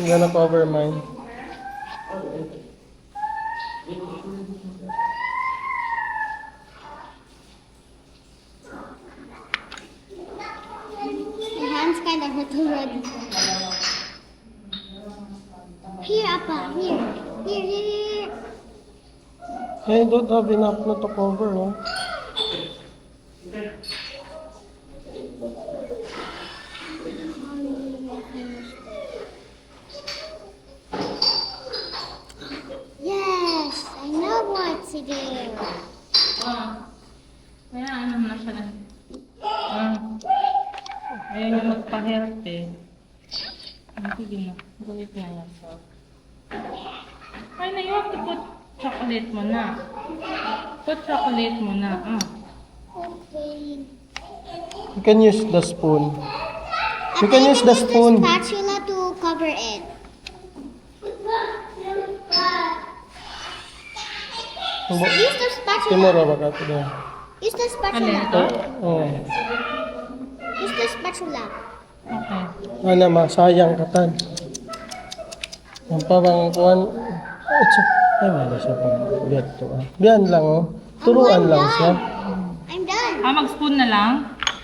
I'm gonna cover mine. My hands kind of hurt already. Here, Appa. Here. Here. Hey, don't have enough na to cover, oh. Yes, I know what to do. Kaya ano na siya na. Ayaw niya magpa-health eh. Sige na. Gawin na yan. Ay na, you have to put chocolate mo na. Put chocolate mo na. Okay. You can use the spoon. You Okay, can use the spoon. spatula to cover it. Use the spatula. Timuro ba ka ito na? Use the Alin spatula. ito? Oh. Use the spatula. Okay. Ano, masayang katan. Ang parang kuhan. Ay, wala siya pang biyan to. Biyan lang, oh. Turuan lang siya. I'm done. Mag-spoon na lang?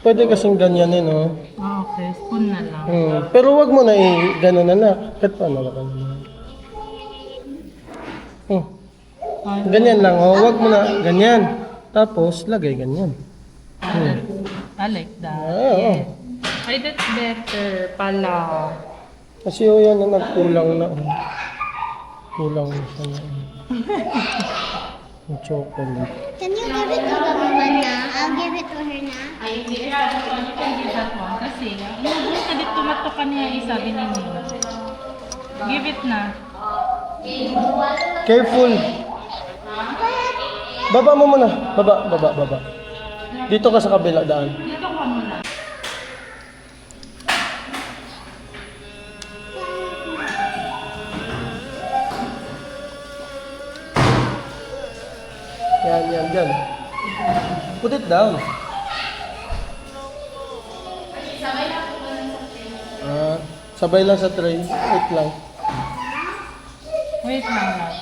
Pwede kasing ganyanin, oh. Okay, spoon na lang. Pero wag mo na gano'n na. Kahit paano ka naman. Ganyan lang, oh. Wag mo na ganyan. Tapos, lagay ganyan. I like that. Oo. Yes. Ay, that's better pala. Kasi oh, yan na nagkulang na. Oh. Kulang na siya na. Yung chocolate. Can you give it to the woman now? I'll give it to her now. Ay, hindi. You can give that one. Kasi, yung ka dito tumato ka niya isa, binini. Give it na. Careful. Baba mo muna. Baba. Dito ka sa kabila daan. Dito ka muna. Yan, dyan. Put it down. Sabay lang sa tray. Wait lang. Wait lang lang.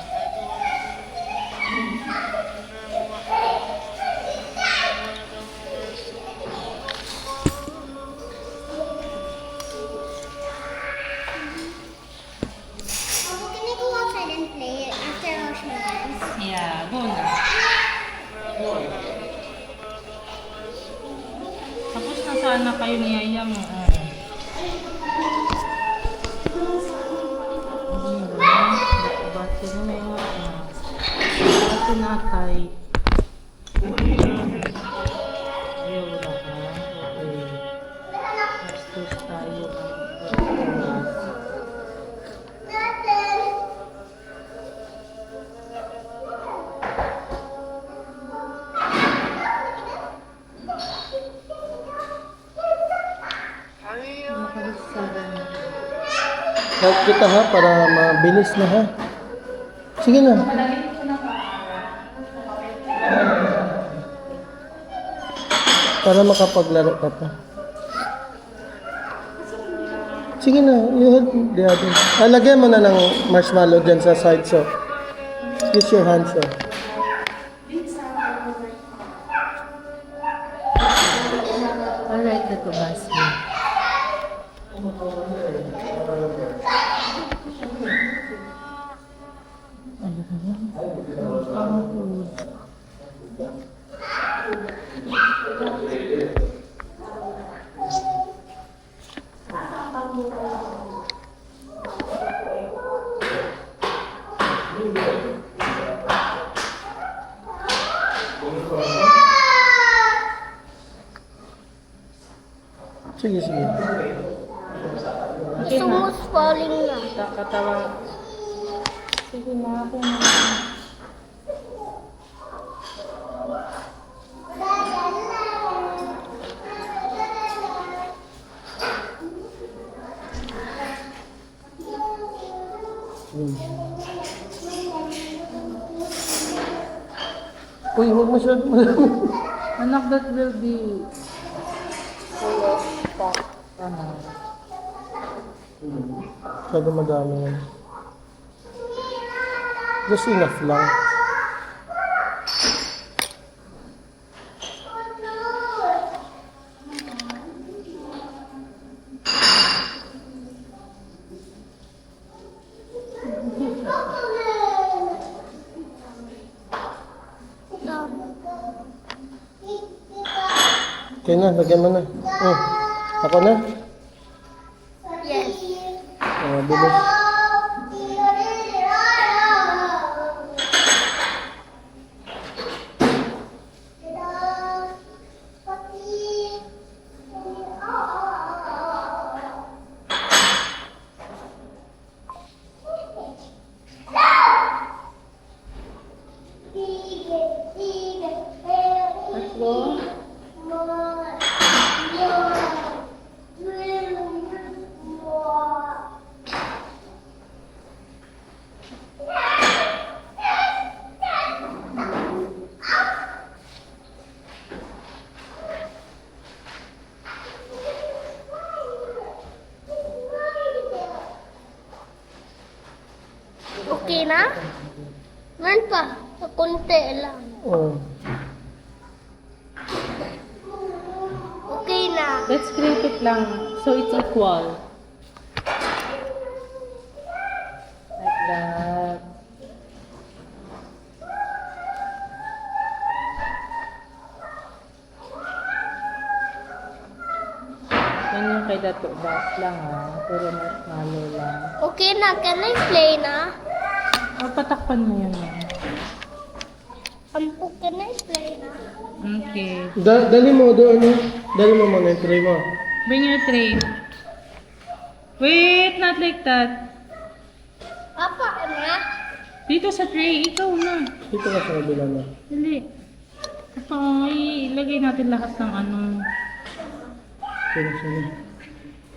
Can I go outside and play after I wash my hands? Yeah, go na. Tapos na sana kayo ni Yaya mo. Bati na may mga bati na kay. Ayun. Help kita ha, para mabilis na ha. Sige na. Para makapaglaro ka pa. Sige na, you help the other. Lagyan mo na ng marshmallow dyan sa side, so. Use your hands, so. Alright, the basket. Sige, sige. It's almost falling na. Katawa. Sige na ako na. Uy, huwag masyado marami. Anak, that will be full of stock. Ano? Masyado madami yan. Just enough lang. Okay na, lagyan mo na. Ako na? Yes. Bilis. Let's go. Okay na? Man pa. Kunti lang. Oh. Okay na. Let's scrape it lang so it's equal. Like that. Yan yung kay Dato Bas lang ha. Pero marshmallow lang. Okay na. Can I play na? O, patakpan mo yun ha. Can I play na? Okay. Dali mo doon, ano? Dali mo muna yung tray mo. Bring your tray. Wait, not like that. Apa na? Dito sa tray, ikaw na. Dito ka sa kabila na. Dali. Ito, ilagay natin lahat ng ano, Sige, sige.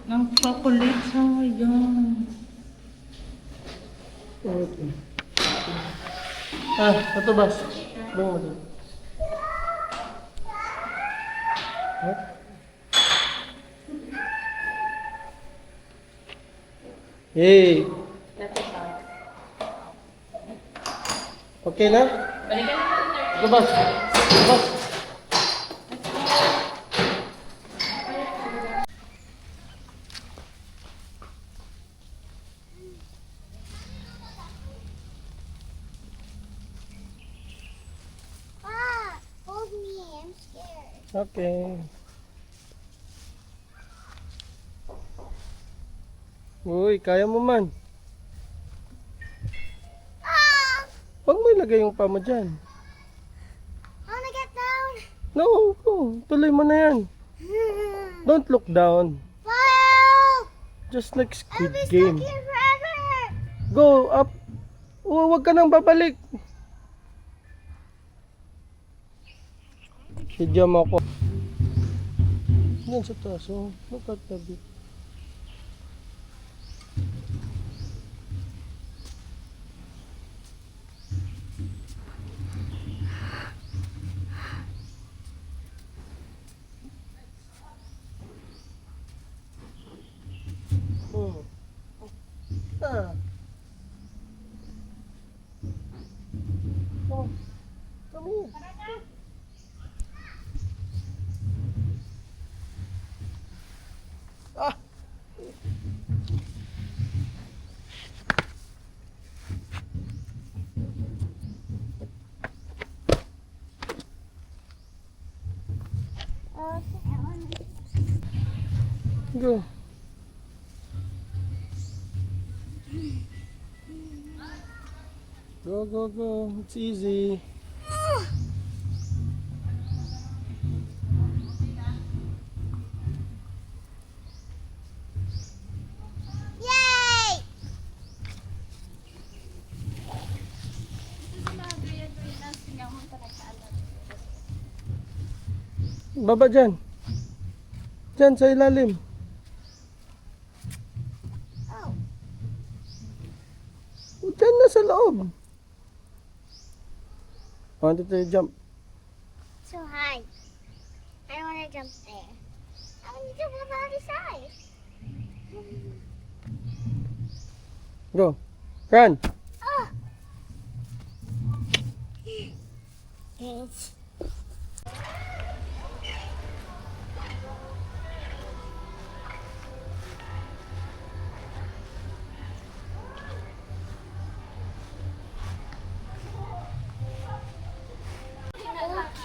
ng chocolate. Sayang. Okay. Ito ba? Bring mo dito. Hey! Okay na? Ito ba? Ito ba? Hold me. I'm scared. Okay. Uy, kaya mo man. Huwag mo ilagay yung paa mo dyan. I wanna get down. No, go. Tuloy mo na yan. Don't look down. Wow! Just like I'll Squid be stuck Game. here forever. Go up. Huwag ka nang babalik. Video mo ako. Yan sa taas. Oh. Look at the bit. Go. Go, go, go. It's easy. Yay! Baba dyan. Dyan sa ilalim. Oh. Dyan na sa loob. 1, 2, 3, jump. So high. I don't want to jump there. I want to jump on the other side. Go. Run. Oh. Yes.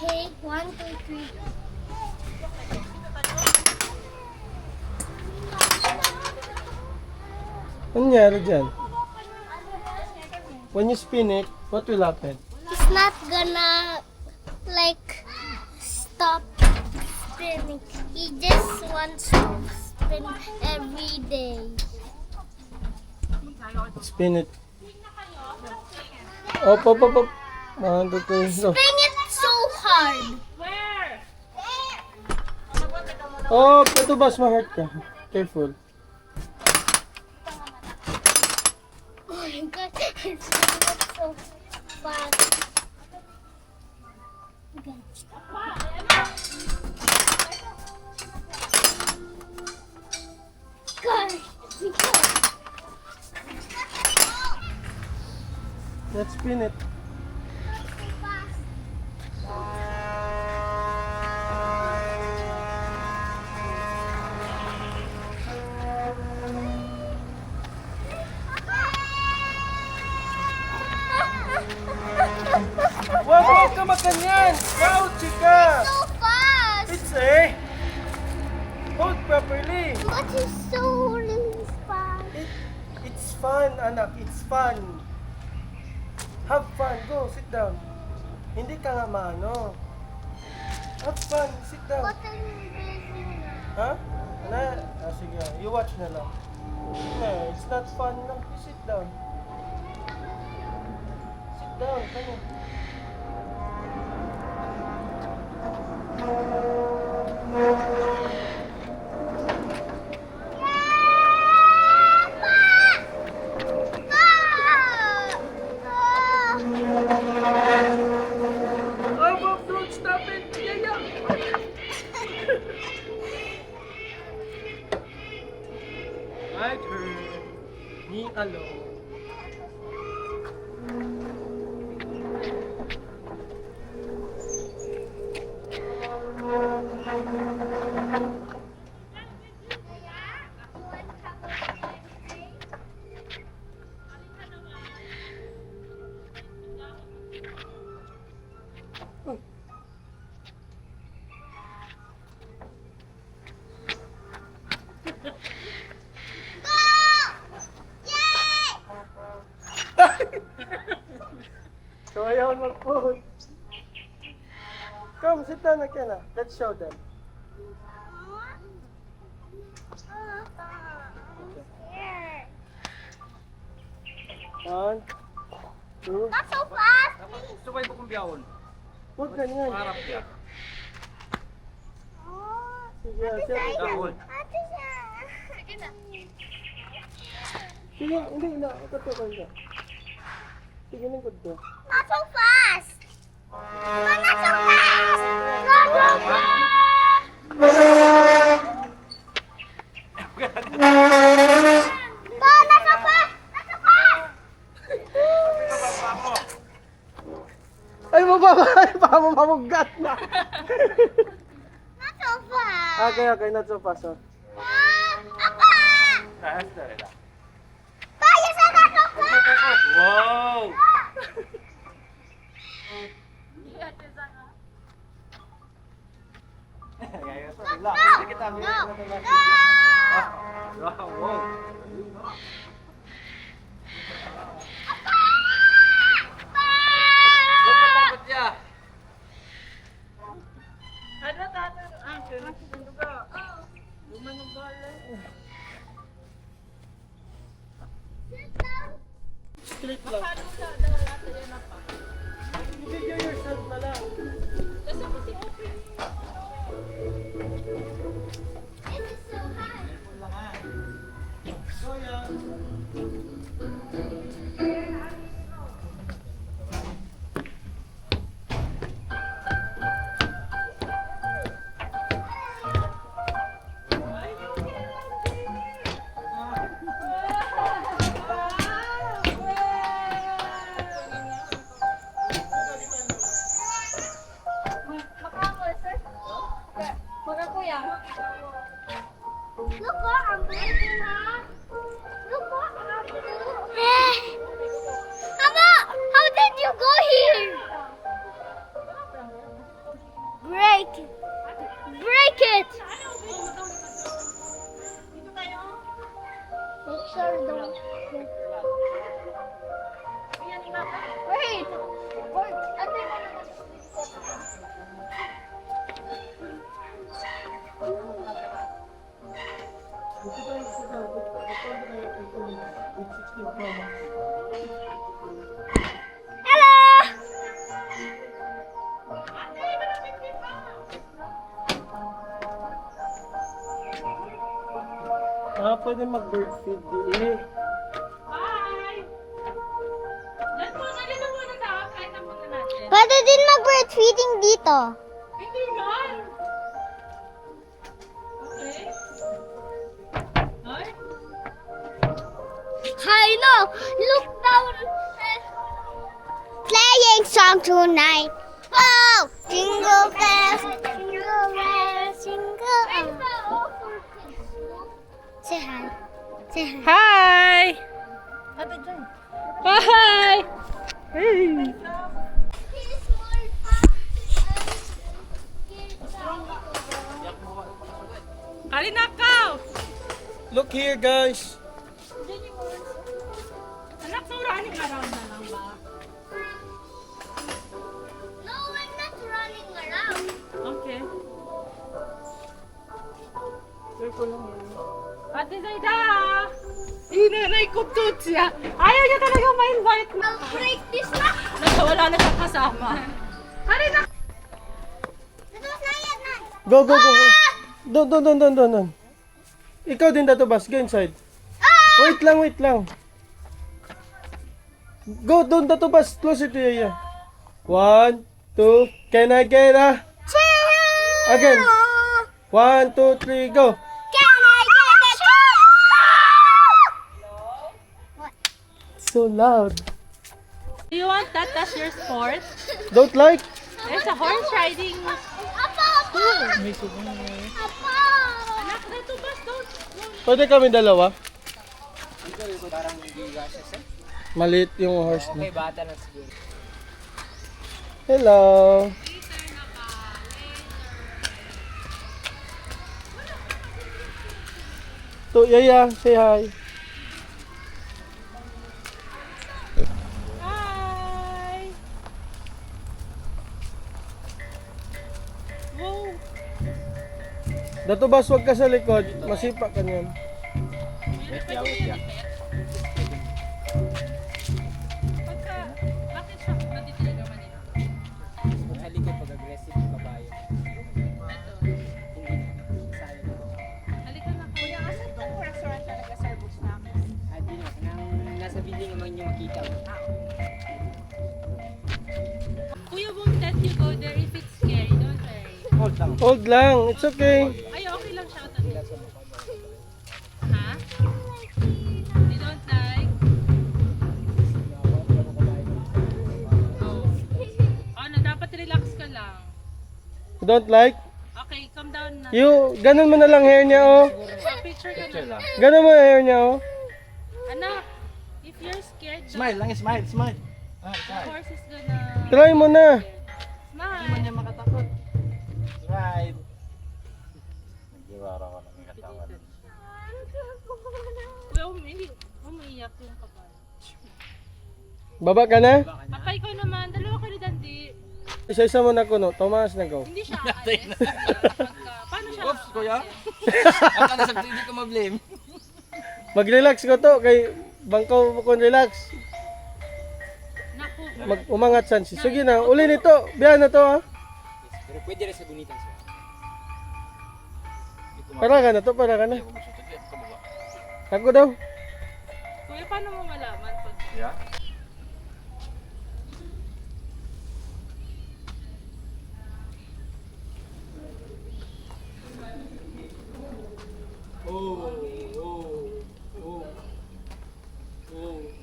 Okay, 1, 2, 3. Ano nangyari dyan? When you spin it, what will happen? It's not gonna like stop spinning. He just wants to spin every day. Spin it. Up, up, up, up. 1, 2, 3, go. Spin it so hard. Oh, ito bas, ma-hurt ka. Careful. Oh my god, it's spinning so fast. Okay. God, Let's spin it. Wow, huwag ka maganyan! Wow, chika! So fast! It's eh! Hold properly! But it's so really fast. It's fun, anak. It's fun. Have fun. Go, sit down. Hindi ka nga maano. Have fun. Sit down. But I'm busy now. Ha? Sige. You watch na lang. Okay, it's not fun na. You sit down. Sit down. Come on. Oh, Bob, don't stop it! Yeah. My turn. Me alone. So ayaw mag-food. Come, sit down again. Let's show them. One, two. Not so fast! Gusto ko yung bukumbiyahon. Huwag ganyan. Harap siya. Sige, sige. Dahon. Ate siya. Sige, hindi na. Ito ka. Sige, lingkod ko. Not so fast! Not so fast! Not so fast! Pa, not so fast! Not so fast! Ay, baka mo mamugat na. Not so fast! Okay, not so fast. Oh. Apa! Pa, you said not so fast! Wow! tabi. No! No! Wow. Takot siya. Street lang. Video yourself na lang. This is so high. Kuya. Look what I'm doing, huh? Look what I'm doing. Mama, how did you go here? Break it. Break it. Make sure don't. Wait. Hello. Pwede mag-bird feed di. Bye! Diyan muna, dito muna sa kahit na muna natin. Pwede din mag-bird feeding dito. Hindi man! Okay. Ay? I know. Look down. Playing song tonight. Oh, jingle bells, jingle bells, jingle bells. Say hi. Say hi. Hi! Bye! Hey! Kalinakaw! Look here, guys. Anak, so running around na lang ba? No, I'm not running around. Okay. Ate Zayda! Inanay ko siya. Ayaw niya talaga ma-invite na. I'll break this lock. Wala na siyang kasama. Kalinakaw! Go, go, go. Doon. Ikaw din dato bas. Go inside. Wait lang. Go, doon dato bas. Closer to you. 1, 2. Can I get a? Again. 1, 2, 3, go. Can I get a So loud. Do you want that as your sport? Don't like? There's a horse riding. Apa. Anak, dito bas, don't. Pwede kami dalawa? Parang hindi gasas eh. Maliit yung horse Okay, na. bata na siguro. Hello. To Yaya, say hi. Hi! Wow! Dato bas, wag ka sa likod. Masipa ka niyan. Wait ya. Pagka, bakit siya natitilig naman nila? Maghalikod pag aggressive yung babae. Ito. Hindi na. Sayang. Halika na. Kuya, asan tong restaurant talaga Starbucks na? Di na. Nasa building naman yung makita mo. Kuya won't let you go there if it's scary. Don't worry. Hold lang. Hold lang, it's okay. Ay, okay lang siya. Ha? You don't like? Oh. Ano, dapat relax ka lang. You don't like? Okay, calm down na. You, ganun mo na lang hair niya, oh. Picture ka na. Ganun mo yung hair niya, oh. Anak, if you're scared, Smile lang, smile. the horse is gonna... Try mo na. Smile. Makatakot. Smile. umiiyak yung kabayo. Baba ka na? Papa, ikaw naman. Dalawa kayo ni Dandy. Isa-isa mo na kuno. Tomas na go. Hindi siya aalis. Paano siya? Oops, kuya. Ako na sa hindi ko ma-blame. Mag-relax ko to kay bangko mo kon relax. Naku. Umangat san si. Sige na, uli nito. Biyan na to ha. Pero pwede rin sa gunitan siya. Para ka na to, para ka na. Ako daw. Kuya, paano mo malaman pag... Yeah.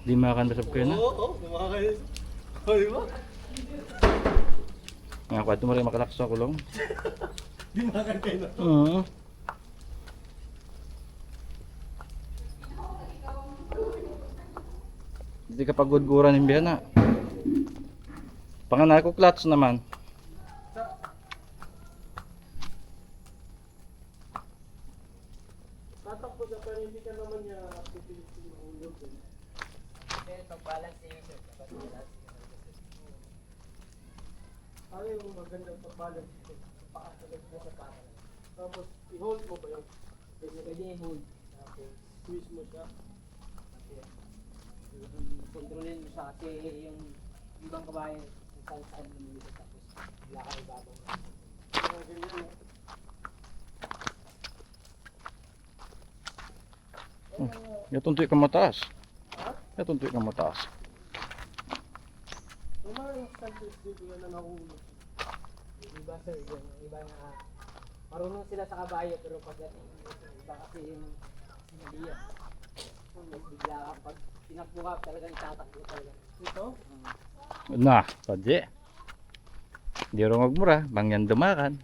Di makan besok kayo na. Oo, kumakain. Oh, di ba? Nga kwento mo rin makalakso ako lang. Di makan kayo na. Oo. Hindi ka pagudguran yung biyan na. Panganak ko clutch naman. Tatakbo sa pero hindi ka naman niya pipilit yung ulog. Then, pag-balance niya yung sir. Ano yung magandang pag-balance ito? Pakasalag mo sa pata. Tapos, i-hold mo ba yun? Pwede i-hold. Okay. Squeeze mo siya. Kontrolin mo siya kasi yung ibang kabayan kung saan lumilipad tapos wala ka ibabaw. Mga ganyan. Yatuntoy ka mataas. Yatuntoy ka mataas. Yung mga instances dito yan na nahulog. Yung iba sir, yung iba na marunong sila sa kabayo pero pagdating yung iba kasi yung sinaliya. Mas bigla ka pag tinakbo ka talagang tatakbo talaga. Ito? Na, padye. Di rin magmura, bangyan dumakan.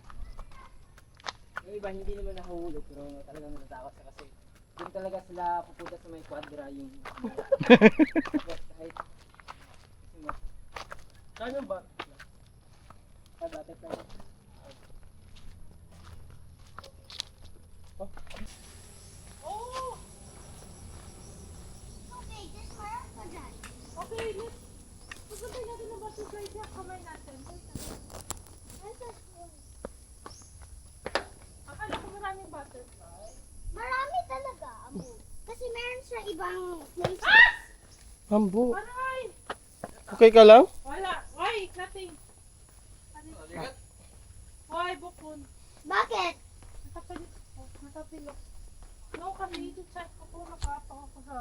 Yung iba hindi naman nahuhulog pero talagang natatakot ka kasi doon talaga sila pupunta sa may quadra yung kahit Kano ba? butterfly. Okay, this her or that? Okay, let's... Pagkabay natin ng butterfly siya. Kamay natin. Where's the spoon? Akala ko maraming butterfly. Marami talaga, amo. Kasi meron siya ibang places. Bambu. Aray! Okay ka lang? Wala. Why? Nothing. Why, bukon? Bakit? Natapilit ko. Natapilok. No, kasi i-check ko kung nakapaw ako sa...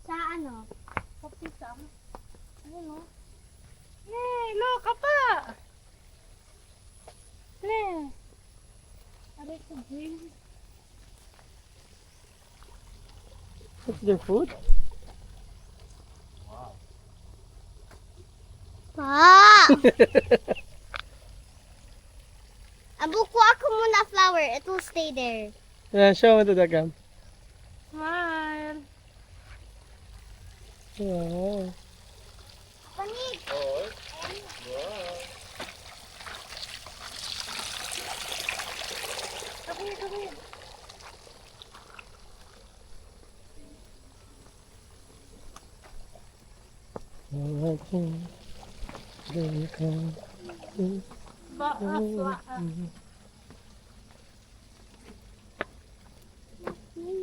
Sa ano? Sa pizza. Ayun o. Yay! Look! Kapa! Le! Aray ko, green. What's their food? Pa! Abuko ako muna flower. It will stay there. Yeah, show mo to the cam. Smile! Wow. Panig! Sabi, sabi.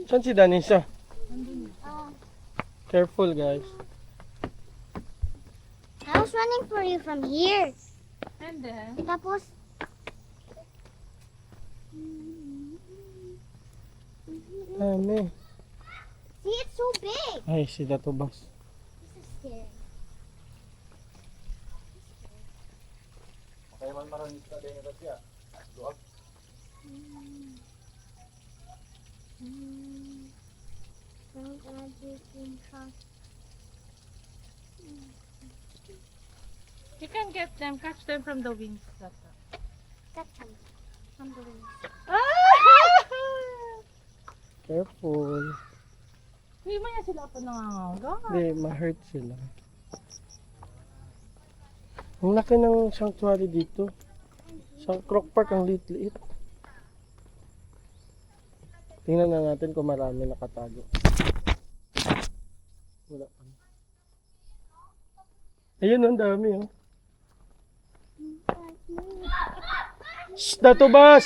Saan si Danisa? Ah, Careful guys. I was running for you from here. And then, Tapos, Dami. see, it's so big. Ay, sila to boss. This is scary. Kaya man maraming sa din ito siya. you can get them, catch them from the wings. Catch him from the wings. Careful. Hindi mo niya sila pa nangangawga. Hindi, ma-hurt sila. Ang laki ng sanctuary dito. Sa Croc Park ang liit-liit. Tingnan na natin kung marami nakatago. Wala pa. Ayun, ang dami, oh. Shh, Datubas!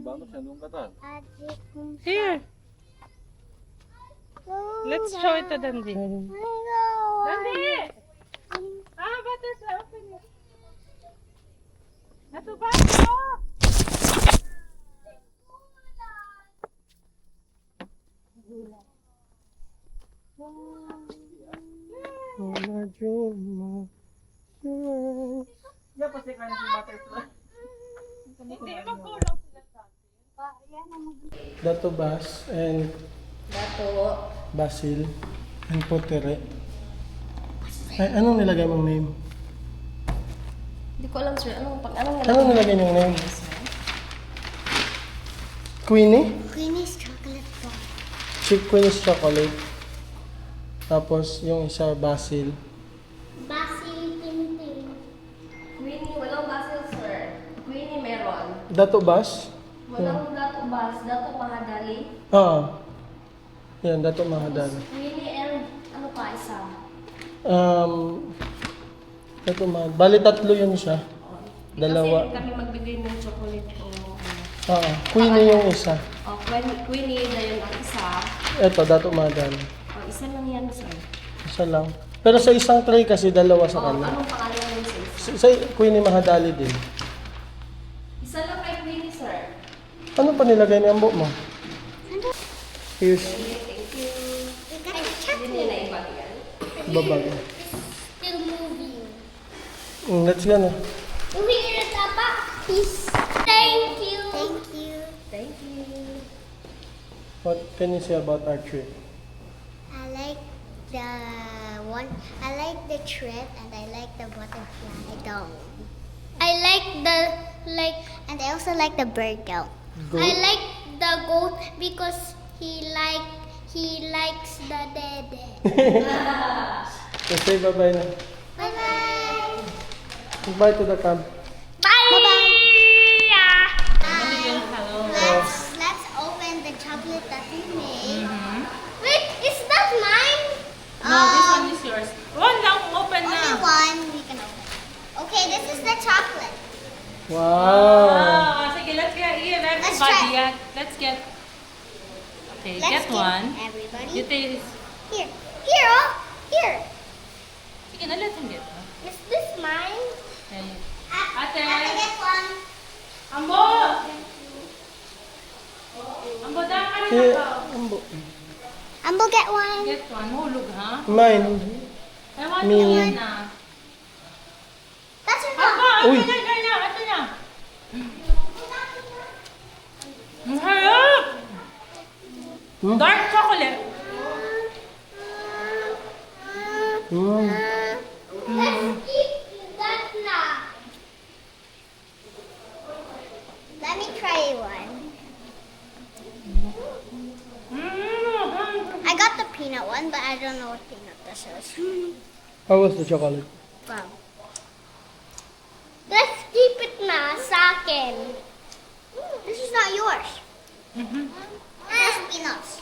Bakit siya nung katan? Here. Let's show it to Dandy. Dandy! Ah, butterfly. Open it. Ito ba? Wala Juma. Diyan pa si Carlos yung butterfly. Hindi, magkulang sila sa Datubas and Dato. Basil and Potere. Ay, anong nilagay mong name? Hindi ko alam, sir. Anong Anong nilagay niyong name? Queenie? Queenie's chocolate bar. Queenie's chocolate. Tapos yung isa Basil. Basil Tintin. Queenie, walang basil, sir. Queenie meron. Datubas? Walang dato bas, dato mahadali. Oo. Yan, Dato Mahadal. Queenie and ano pa isa? Dato Mahadal. Bali, tatlo yun siya. Dalawa. Kasi kami magbigay ng chocolate o ano. Oo. Queenie yung isa. Oh, Queenie na yun ang isa. Ito, Dato Mahadal. Oh, isa lang yan, sir. Isa lang. Pero sa isang tray kasi dalawa sa Oh, kanya. anong pangalan yun sa isa? Sa Queenie Mahadali din. Isa lang kay Queenie, sir. Ano pa nilagay ni Ambo mo? Here's Thank you. We got the Hindi chocolate. nila iba yan. babag. Still moving. Let's go na. Moving in the tapak. Peace. Thank you. Thank you. Thank you. What can you say about our trip? I like the one. I like the trip, and I like the butterfly dome. I like the and I also like the bird dome. Goat? I like the goat because he likes the dede. Let's say bye-bye na. Bye bye. Bye to the camp. Bye bye. Hello. Let's open the chocolate that we made. Wait, is that mine? No, this one is yours. One lang, open Only na. one we can open. Okay, this is the chocolate. Wow! Ah, sige, let's get here. Let's Everybody, try. let's get. Okay, Let's get give one. Everybody. You taste. Here. Here, oh. Here. Sige na, let him get one. Is this mine? Okay. I Ate. get one. Ambo! Ambo, daan ka rin Here, ako. Ambo. Ambo, get one. Get one. Hulog, ha? Mine. I want Me. you na. That's your Ambo, mom. Uy. ito na. Ito na. Ang harap! Hmm? Dark chocolate. Mm. Let's eat that now. Let me try one. I got the peanut one, but I don't know what peanut this is. How was the chocolate? Wow. Let's keep it na sa akin. This is not yours. There's peanuts.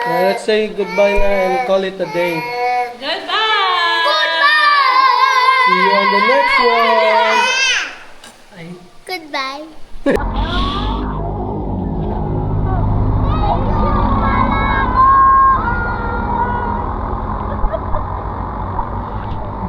Let's say goodbye na and call it a day. Goodbye! Goodbye! See you on the next one.